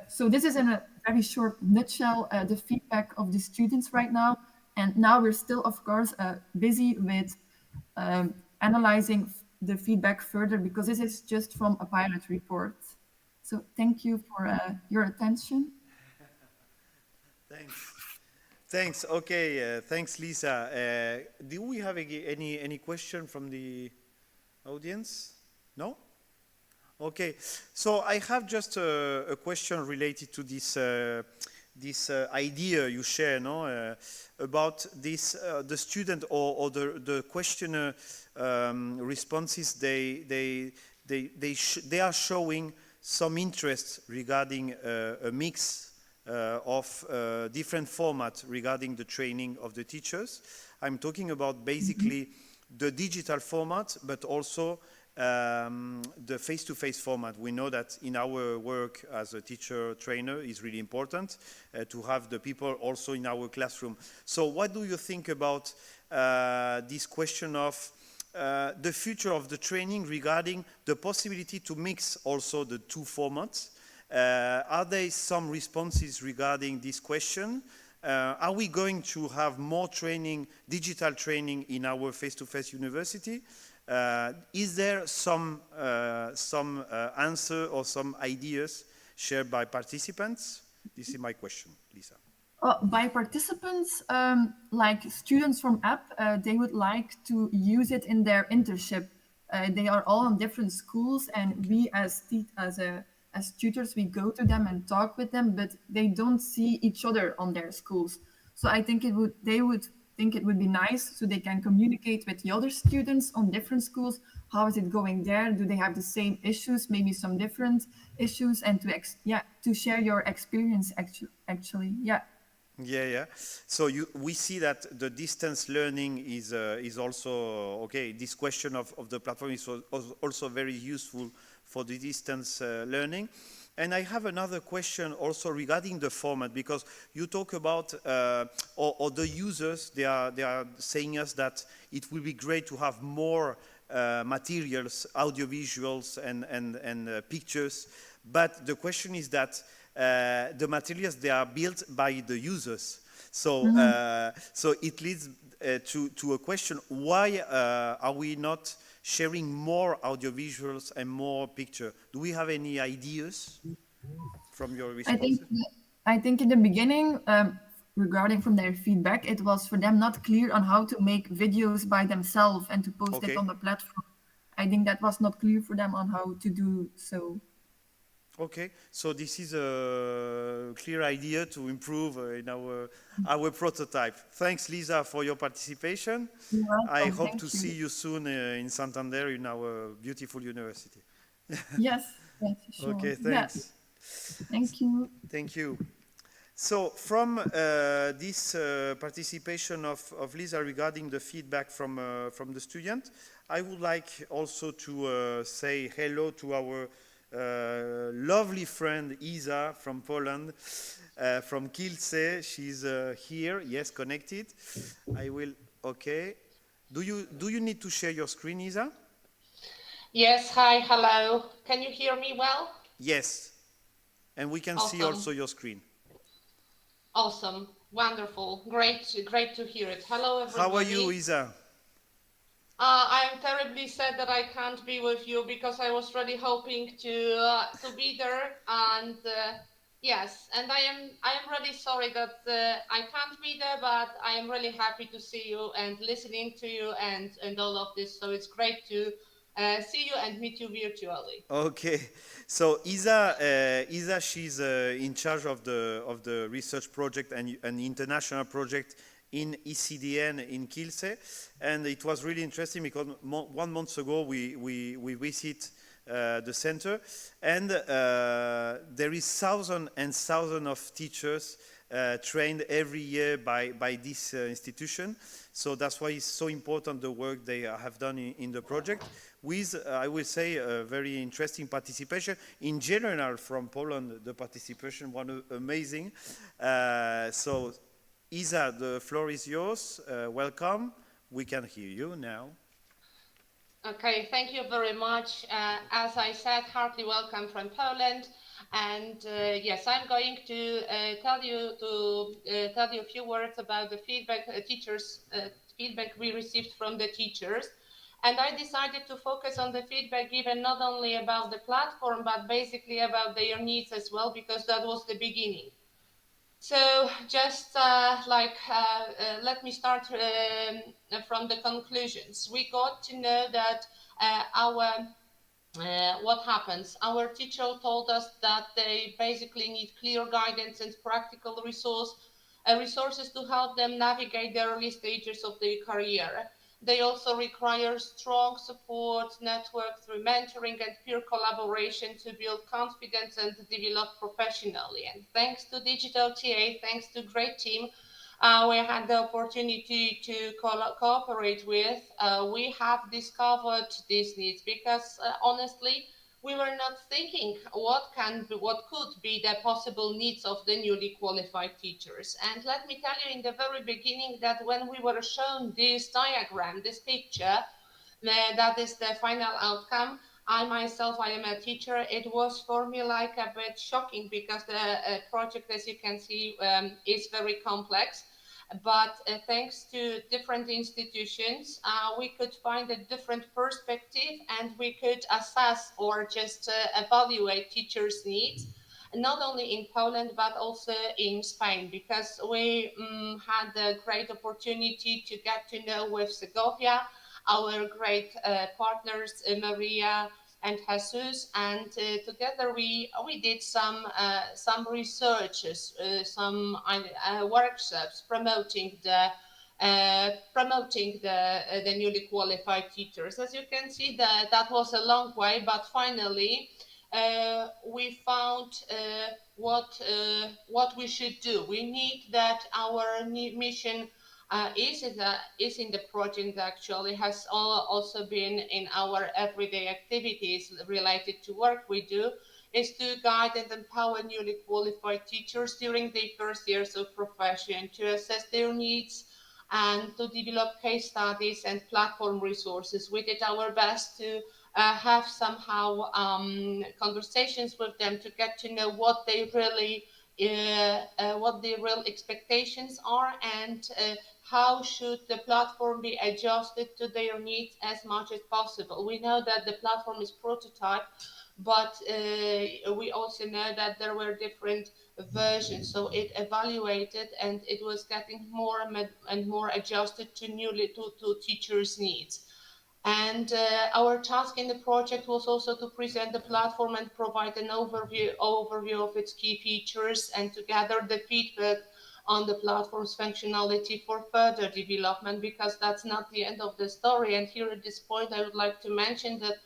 So this is in a very short nutshell, the feedback of the students right now. And now we're still, of course, busy with analyzing the feedback further because this is just from a pilot report. So thank you for your attention. Thanks. Thanks. Okay. Thanks, Lisa. Do we have any question from the audience? No? Okay. So I have just a question related to this idea you share, no, about this the student or the questionnaire responses. They are showing some interest regarding a mix of different formats regarding the training of the teachers. I'm talking about basically the digital format, but also the face-to-face format. We know that in our work as a teacher trainer is really important to have the people also in our classroom. So what do you think about this question of the future of the training regarding the possibility to mix also the two formats? Are there some responses regarding this question? Are we going to have more training, digital training in our face-to-face university? Is there some answer or some ideas shared by participants? This is my question, Lisa. By participants, like students from app, they would like to use it in their internship. They are all in different schools, and we as tutors, we go to them and talk with them, but they don't see each other on their schools. So I think they would think it would be nice so they can communicate with the other students on different schools. How is it going there? Do they have the same issues, maybe some different issues, and to share your experience actually. Yeah. So we see that the distance learning is also okay. This question of the platform is also very useful for the distance learning. And I have another question also regarding the format, because you talk about or the users, they are saying us that it will be great to have more materials, audiovisuals and pictures. But the question is that the materials, they are built by the users. So so it leads to a question: why are we not sharing more audiovisuals and more picture? Do we have any ideas from your responses? I think in the beginning, regarding from their feedback, it was for them not clear on how to make videos by themselves and to post it on the platform. I think that was not clear for them on how to do so. Okay, so this is a clear idea to improve in our prototype. Thanks, Lisa, for your participation. You're welcome. I hope Thank to you. see you soon in Santander in our beautiful university. Yes, sure. Okay, thanks. Thank you. Thank you. So from this participation of Lisa regarding the feedback from the student, I would like also to say hello to our lovely friend Isa from Poland, from Kielce. She's here, yes, connected. I will, okay. Do you need to share your screen, Isa? Yes, hi, hello. Can you hear me well? Yes, and we can see Awesome. also your screen. Awesome, wonderful, great to hear it. Hello, everybody. How are you, Isa? I am terribly sad that I can't be with you because I was really hoping to be there, and yes, and I am really sorry that I can't be there, but I am really happy to see you and listening to you and all of this. So it's great to see you and meet you virtually. Okay, so Isa, she's in charge of the research project and an international project in ECDN in Kielce, and it was really interesting because 1 month ago we visit the center, and there is thousands and thousands of teachers trained every year by this institution. So that's why it's so important the work they have done in the project with, I will say, a very interesting participation. In general, from Poland, the participation was amazing. So, Isa, the floor is yours. Welcome. We can hear you now. Okay, thank you very much. As I said, heartily welcome from Poland. And yes, I'm going to tell you a few words about the feedback, teachers' feedback we received from the teachers. And I decided to focus on the feedback given not only about the platform, but basically about their needs as well, because that was the beginning. So just let me start from the conclusions. We got to know that what happens. Our teacher told us that they basically need clear guidance and practical resources to help them navigate the early stages of their career. They also require strong support network through mentoring and peer collaboration to build confidence and develop professionally. And thanks to Digital TA, thanks to great team, we had the opportunity to cooperate with. We have discovered these needs because honestly, we were not thinking what could be the possible needs of the newly qualified teachers. And let me tell you in the very beginning that when we were shown this diagram, this picture, that is the final outcome. I myself, I am a teacher. It was for me like a bit shocking because the project, as you can see, is very complex. But thanks to different institutions, we could find a different perspective and we could assess or just evaluate teachers' needs, not only in Poland, but also in Spain, because we had a great opportunity to get to know with Segovia, our great partners, Maria and Jesus, and together we did some researches, some workshops promoting the newly qualified teachers. As you can see, that was a long way, but finally we found what we should do. We need that our mission is in the project, actually has also been in our everyday activities related to work we do, is to guide and empower newly qualified teachers during their first years of profession, to assess their needs and to develop case studies and platform resources. We did our best to have somehow conversations with them to get to know what they really what the real expectations are, and how should the platform be adjusted to their needs as much as possible. We know that the platform is prototype, but we also know that there were different versions, so it evaluated and it was getting more and more adjusted to teachers' needs. And our task in the project was also to present the platform and provide an overview of its key features and to gather the feedback on the platform's functionality for further development, because that's not the end of the story. And here at this point, I would like to mention that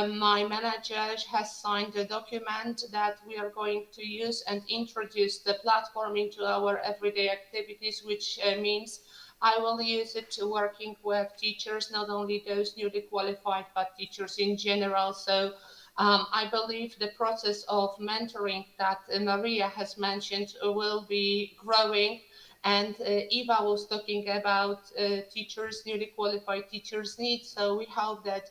my manager has signed a document that we are going to use and introduce the platform into our everyday activities, which means I will use it to working with teachers, not only those newly qualified, but teachers in general. So I believe the process of mentoring that Maria has mentioned will be growing. And Eva was talking about teachers, newly qualified teachers' needs. So we hope that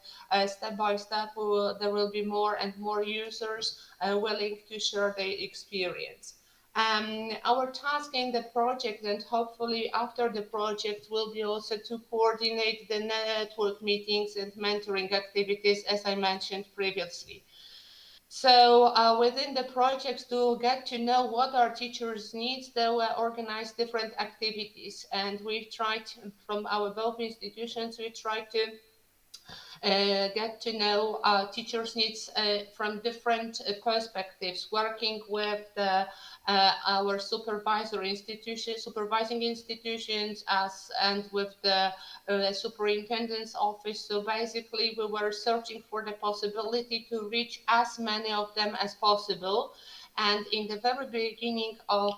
step by step there will be more and more users willing to share their experience. Our task in the project, and hopefully after the project, will be also to coordinate the network meetings and mentoring activities, as I mentioned previously. So within the project, to get to know what our teachers' needs, they will organize different activities. And we've tried, from our both institutions, we tried to get to know teachers' needs from different perspectives, working with our supervising institutions and with the superintendent's office. So basically, we were searching for the possibility to reach as many of them as possible. And in the very beginning of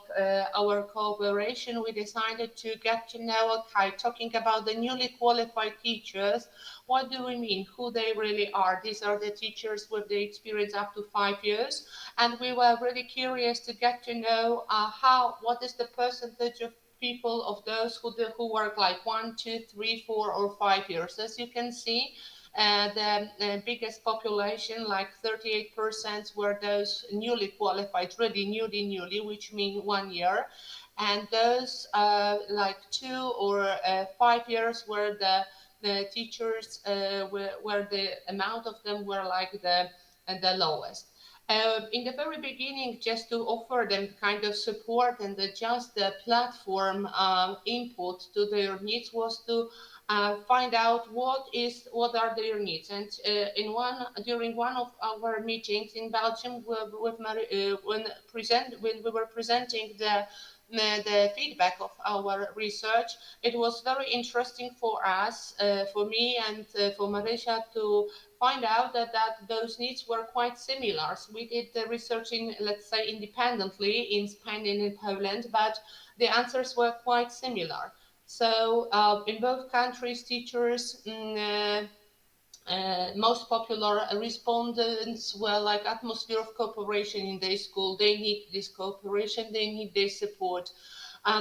our cooperation, we decided to get to know, okay, talking about the newly qualified teachers, what do we mean? Who they really are? These are the teachers with the experience up to 5 years. And we were really curious to get to know what is the percentage of people of those who work like 1, 2, 3, 4, or 5 years. As you can see, the biggest population, like 38%, were those newly qualified, really newly, which mean 1 year. And those like 2 or 5 years were the teachers where the amount of them were like the lowest. In the very beginning, just to offer them kind of support and adjust the platform input to their needs, was to find out what are their needs. And during one of our meetings in Belgium, when we were presenting the feedback of our research, it was very interesting for us, for me and for Marisha, to find out that those needs were quite similar. So we did the research in, let's say, independently in Spain and in Poland, but the answers were quite similar. So in both countries, teachers most popular respondents were like atmosphere of cooperation in their school. They need this cooperation, they need this support.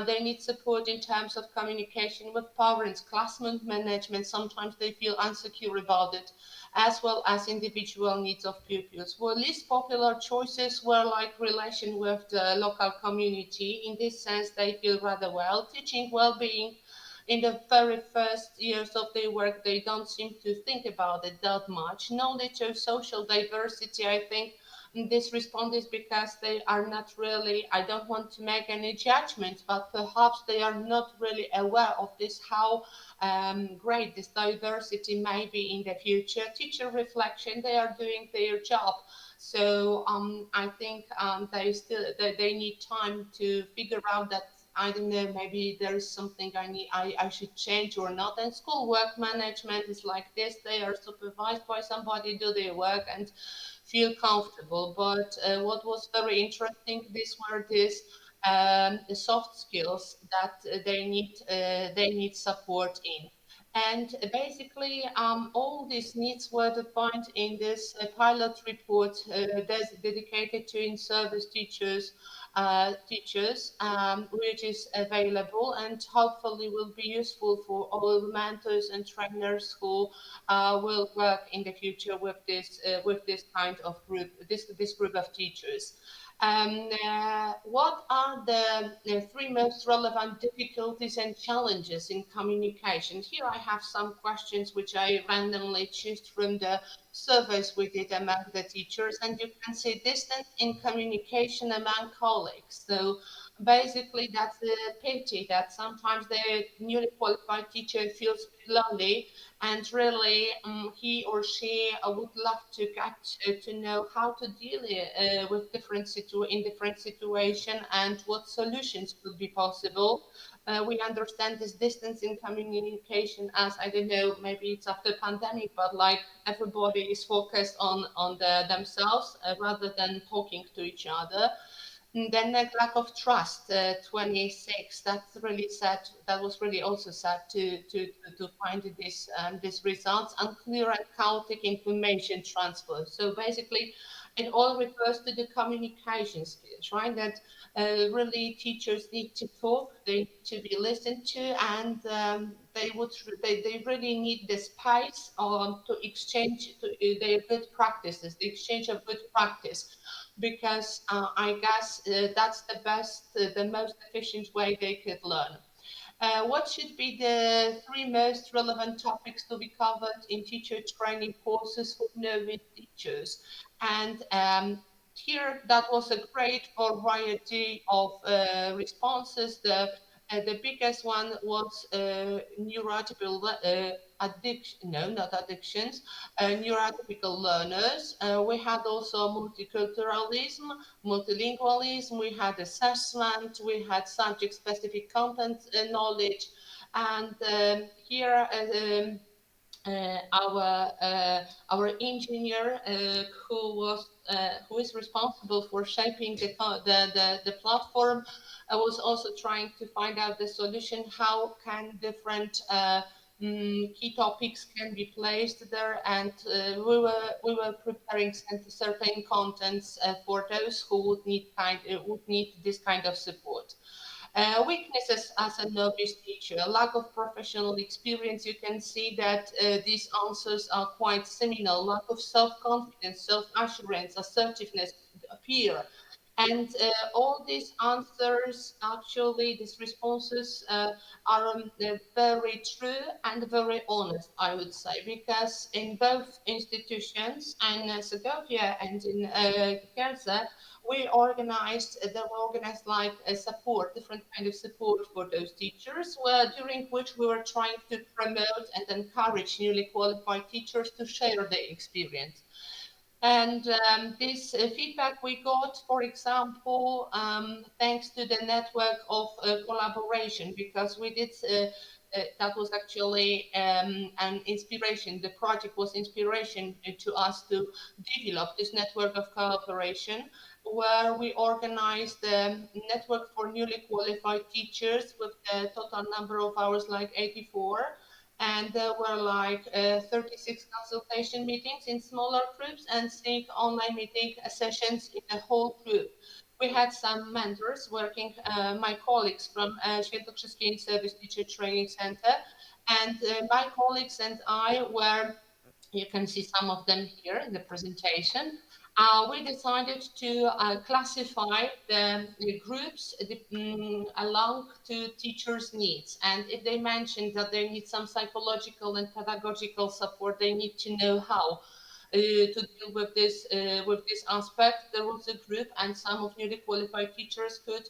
They need support in terms of communication with parents, classroom management. Sometimes they feel insecure about it, as well as individual needs of pupils. Well, least popular choices were like relation with the local community. In this sense, they feel rather well. Teaching well-being, in the very first years of their work, they don't seem to think about it that much. Knowledge of social diversity, I think this response is because they are not really, I don't want to make any judgments, but perhaps they are not really aware of this, how great this diversity may be in the future. Teacher reflection, they are doing their job. So I think they need time to figure out that, I don't know, maybe there is something I should change or not. And school work management is like this. They are supervised by somebody, do their work and feel comfortable. But what was very interesting, the soft skills that they need support in. And basically, all these needs were defined in this pilot report that's dedicated to in-service teachers, which is available and hopefully will be useful for all mentors and trainers who will work in the future with this kind of group, this group of teachers. What are the three most relevant difficulties and challenges in communication? Here I have some questions which I randomly choose from the surveys we did among the teachers, and you can see distance in communication among colleagues. So basically that's the pity that sometimes the newly qualified teacher feels lonely, and really he or she would love to get to know how to deal with in different situation and what solutions could be possible. We understand this distance in communication as, I don't know, maybe it's after pandemic, but like everybody is focused on themselves rather than talking to each other. Then lack of trust, 26. That's really sad. That was really also sad to find this results. Unclear and chaotic information transfer. So basically, it all refers to the communication skills, right? That really teachers need to talk, they need to be listened to, and they really need the space to exchange their good practices, the exchange of good practice, because I guess that's the most efficient way they could learn. What should be the three most relevant topics to be covered in teacher training courses for novice teachers? And here, that was a great variety of responses. The biggest one was neurotypical addiction, no, not addictions, neurotypical learners. We had also multiculturalism, multilingualism, we had assessment, we had subject-specific content knowledge, and here our engineer who is responsible for shaping the platform was also trying to find out the solution. How can different key topics can be placed there, and we were preparing certain contents for those who would need this kind of support. Weaknesses as a novice teacher, lack of professional experience. You can see that these answers are quite similar. Lack of self-confidence, self-assurance, assertiveness, fear. And all these answers, actually, these responses are very true and very honest, I would say, because in both institutions, and Segovia and in Kersa, they were organized like a support, different kind of support for those teachers, during which we were trying to promote and encourage newly qualified teachers to share their experience. And this feedback we got, for example, thanks to the network of collaboration, because we did, that was actually an inspiration. The project was inspiration to us to develop this network of collaboration, where we organized the network for newly qualified teachers with the total number of hours like 84, and there were like 36 consultation meetings in smaller groups and 6 online meeting sessions in the whole group. We had some mentors working, my colleagues from Świętokrzyskie Service Teacher Training Center, and my colleagues and I were, you can see some of them here in the presentation. We decided to classify the groups along to teachers' needs. And if they mentioned that they need some psychological and pedagogical support, they need to know how to deal with this aspect. There was a group, and some of newly qualified teachers could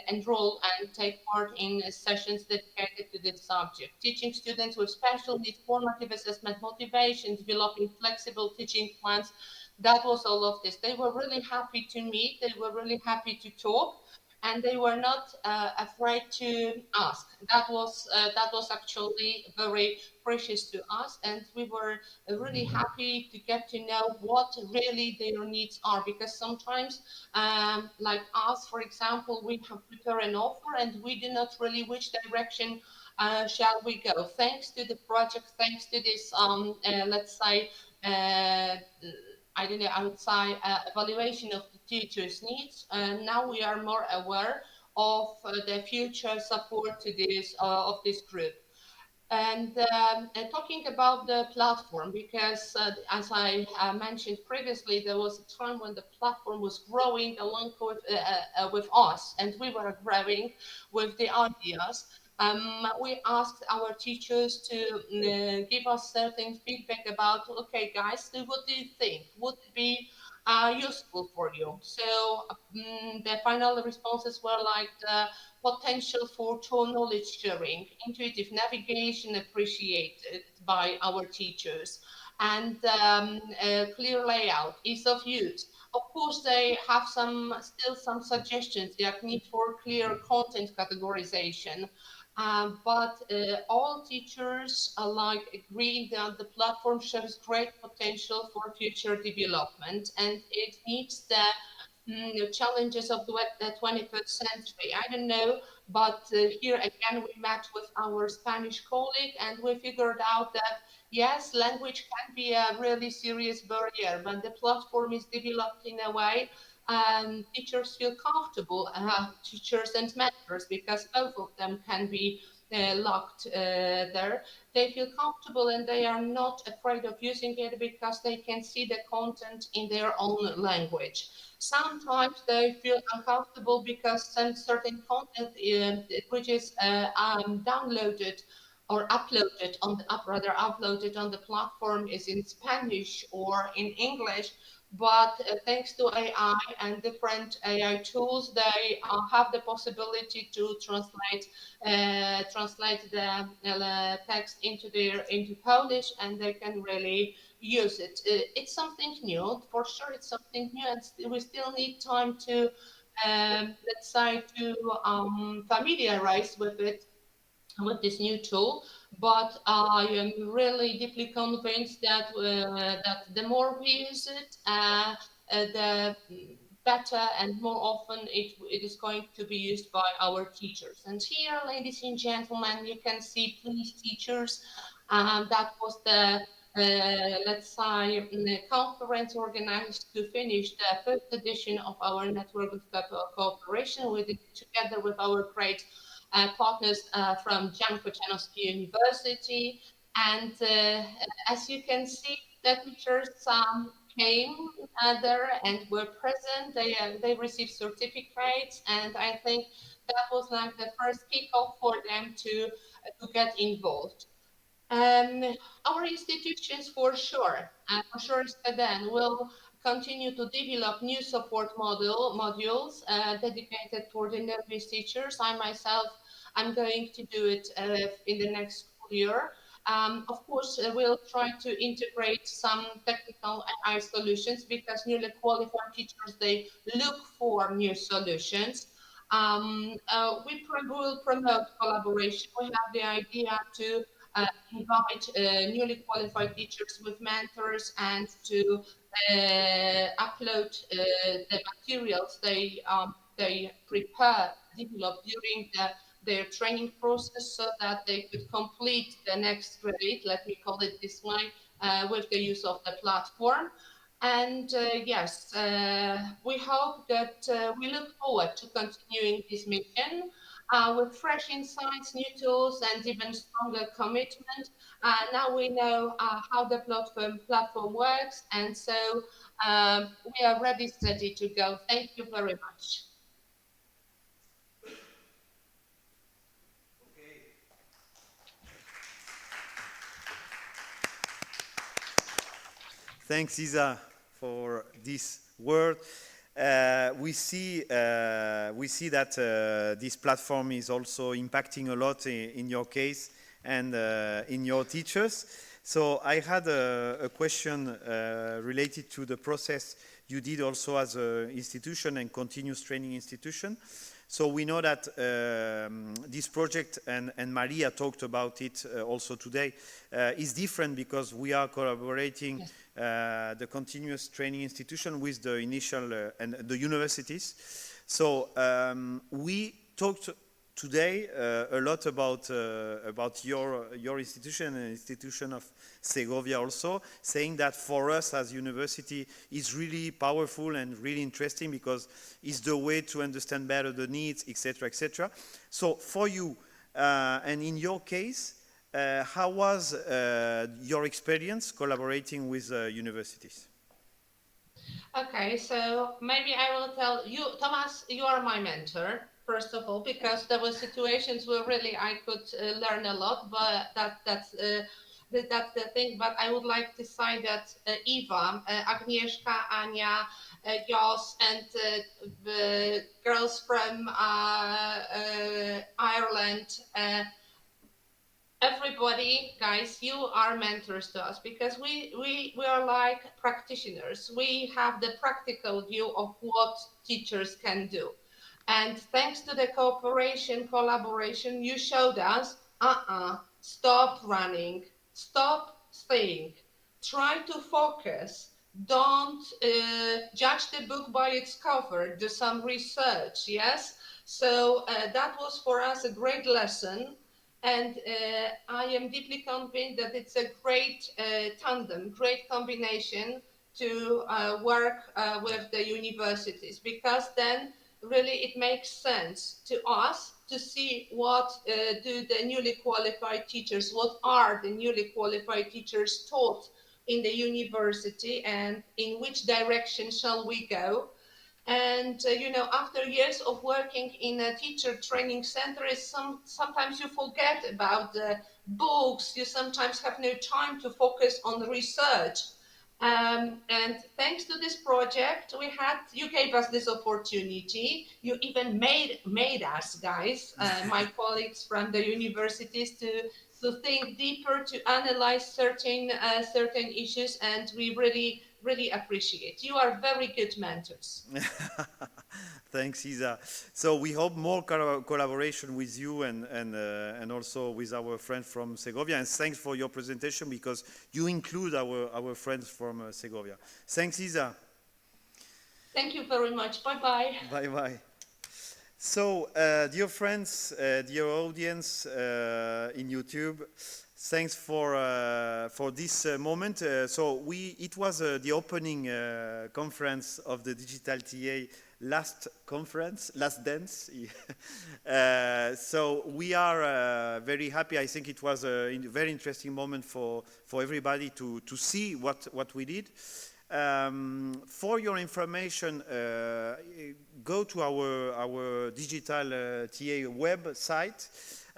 enroll and take part in sessions dedicated to this subject. Teaching students with special needs, formative assessment, motivation, developing flexible teaching plans. That was all of this. They were really happy to meet. They were really happy to talk, and they were not afraid to ask. That was actually very precious to us, and we were really happy to get to know what really their needs are, because sometimes, like us, for example, we have prepared an offer and we do not really which direction shall we go. Thanks to the project, thanks to this, let's say, I don't know, I would say evaluation of the teacher's needs. Now we are more aware of the future support to this of this group. And talking about the platform, because as I mentioned previously, there was a time when the platform was growing along with us, and we were growing with the ideas. We asked our teachers to give us certain feedback about, okay, guys, so what do you think? Would it be useful for you? So the final responses were like the potential for tool knowledge sharing, intuitive navigation appreciated by our teachers, and clear layout, ease of use. Of course, they have still some suggestions, like need for clear content categorization. But all teachers alike agree that the platform shows great potential for future development, and it meets the challenges of the 21st century. I don't know, but here again we met with our Spanish colleague and we figured out that yes, language can be a really serious barrier, but the platform is developed in a way teachers feel comfortable, teachers and mentors, because both of them can be locked there. They feel comfortable and they are not afraid of using it because they can see the content in their own language. Sometimes they feel uncomfortable because some certain content which is downloaded or uploaded on the uploaded on the platform is in Spanish or in English, but thanks to AI and different AI tools, they have the possibility to translate the text into Polish, and they can really use it. It's something new, for sure. It's something new, and we still need time to, let's say, to familiarize with it, with this new tool. But I am really deeply convinced that the more we use it, the better and more often it is going to be used by our teachers. And here, ladies and gentlemen, you can see please teachers. That was the let's say conference organized to finish the first edition of our network of cooperation. We did it together with our great partners from Jan Kochanowski University. And as you can see, the teachers came there and were present. They received certificates, and I think that was like the first kickoff for them to get involved. Um, our institutions, for sure, then will continue to develop new support modules dedicated for the nervous teachers. I myself, I'm going to do it in the next school year. Of course, we'll try to integrate some technical AI solutions because newly qualified teachers, they look for new solutions. Will promote collaboration. We have the idea to invite newly qualified teachers with mentors and to upload the materials they prepare, develop during their training process so that they could complete the next grade, let me call it this way, with the use of the platform. And yes, we hope that we look forward to continuing this mission with fresh insights, new tools, and even stronger commitment. Now we know how the platform works, and so we are ready, steady to go. Thank you very much. Thanks, Isa, for this word. We see that this platform is also impacting a lot in your case and in your teachers. So I had a question related to the process you did also as an institution and continuous training institution. So we know that this project, and Maria talked about it also today, is different because we are collaborating yes. The continuous training institution with the initial and the universities. So we talked today a lot about your institution and institution of Segovia also, saying that for us as university is really powerful and really interesting because it's the way to understand better the needs, etc., etc. So for you, and in your case, how was your experience collaborating with universities? Okay, so maybe I will tell you, Thomas, you are my mentor, first of all, because there were situations where really I could learn a lot, but that's the thing. But I would like to say that Eva, Agnieszka, Ania, Jos, and the girls from Ireland, everybody, guys, you are mentors to us because we are like practitioners. We have the practical view of what teachers can do. And thanks to the cooperation, collaboration, you showed us, stop running, stop staying, try to focus, don't judge the book by its cover, do some research, yes? So that was for us a great lesson. And I am deeply convinced that it's a great tandem, great combination to work with the universities, because then really it makes sense to us to see what do the newly qualified teachers, what are the newly qualified teachers taught in the university, and in which direction shall we go. And after years of working in a teacher training center, sometimes you forget about the books. You sometimes have no time to focus on research. And thanks to this project, you gave us this opportunity. You even made us, guys, my colleagues from the universities, to think deeper, to analyze certain issues, and we really appreciate. You are very good mentors. Thanks, Isa. So we hope more collaboration with you and also with our friends from Segovia. And thanks for your presentation, because you include our friends from Segovia. Thanks, Isa. Thank you very much. Bye-bye. Bye-bye. So, dear friends, dear audience in YouTube, thanks for this moment. It was the opening conference of the Digital TA last dance. So we are very happy. I think it was a very interesting moment for everybody to see what we did. For your information, go to our digital TA website,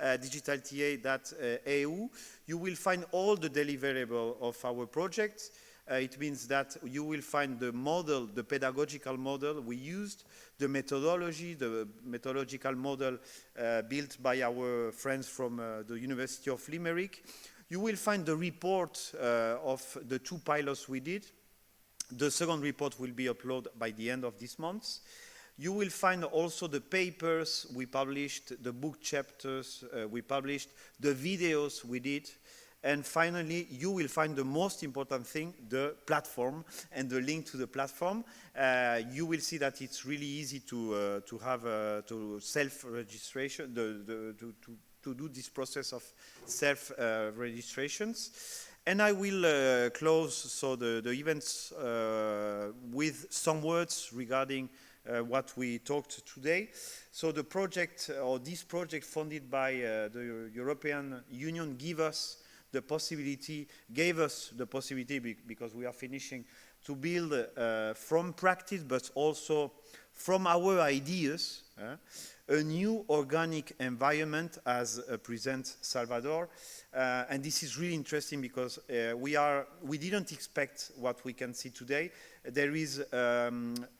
digitalta.eu. You will find all the deliverables of our project. It means that you will find the model, the pedagogical model we used, the methodological model built by our friends from the University of Limerick. You will find the report of the 2 pilots we did. The second report will be uploaded by the end of this month. You will find also the papers we published, the book chapters we published, the videos we did. And finally, you will find the most important thing, the platform and the link to the platform. You will see that it's really easy to have to self-registration, to do this process of self-registrations. And I will close the events with some words regarding what we talked today. So the project, or this project funded by the European Union, gave us the possibility, because we are finishing, to build from practice, but also from our ideas, a new organic environment, as presents Salvador. And this is really interesting, because we didn't expect what we can see today. There is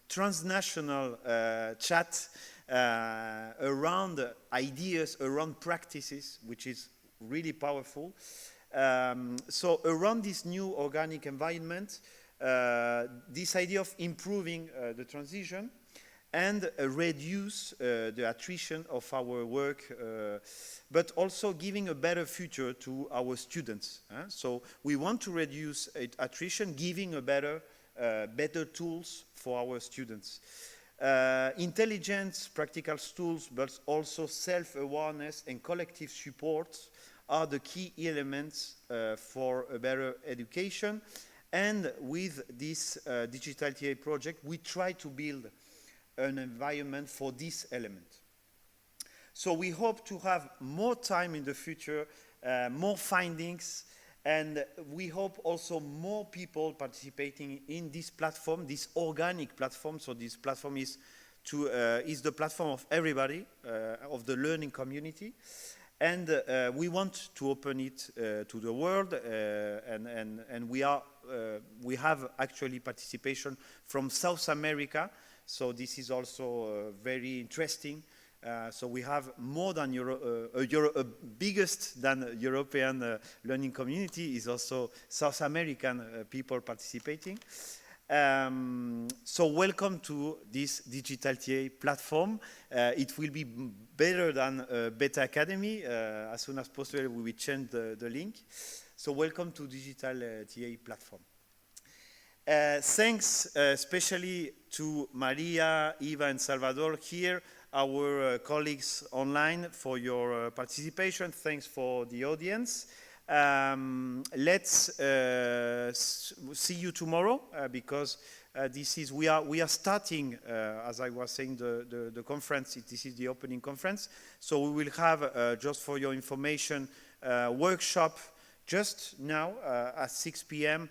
transnational chat around ideas, around practices, which is really powerful. So around this new organic environment, this idea of improving the transition and reduce the attrition of our work, but also giving a better future to our students. So we want to reduce attrition, giving a better tools for our students. Intelligence, practical tools, but also self-awareness and collective support are the key elements for a better education. And with this Digital TA project, we try to build an environment for this element. So we hope to have more time in the future, more findings, and we hope also more people participating in this platform, this organic platform. So this platform is the platform of everybody, of the learning community. And we want to open it to the world, and we have actually participation from South America. So this is also very interesting. So we have more than biggest than European learning community is also South American people participating. So welcome to this Digital TA platform. It will be better than Beta Academy. As soon as possible, we will change the link. So welcome to Digital TA platform. Thanks especially to Maria, Eva, and Salvador here, our colleagues online, for your participation. Thanks for the audience. Let's see you tomorrow because we are starting, as I was saying, the conference. This is the opening conference. So we will have, just for your information, workshop just now at 6 p.m.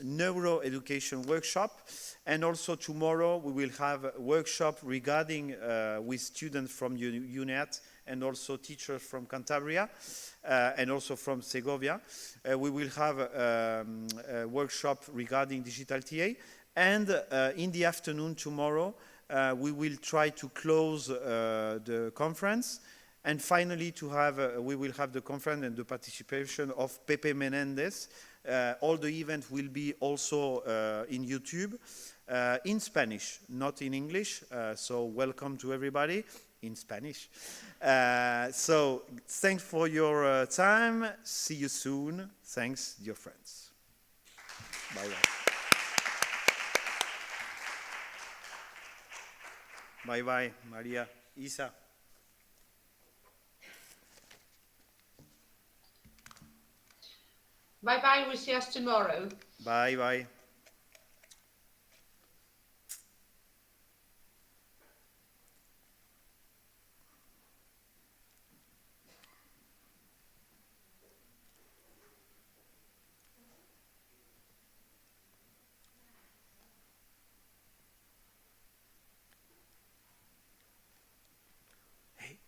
Neuro education workshop, and also tomorrow we will have a workshop regarding with students from UNED and also teachers from Cantabria and also from Segovia. We will have a workshop regarding digital TA, and in the afternoon tomorrow we will try to close the conference. And finally, we will have the conference and the participation of Pepe Menendez. All the events will be also in YouTube, in Spanish, not in English. So welcome to everybody in Spanish. So thanks for your time. See you soon. Thanks, dear friends. Bye-bye. Bye-bye, Maria. Isa. Bye-bye, we'll see us tomorrow. Bye-bye.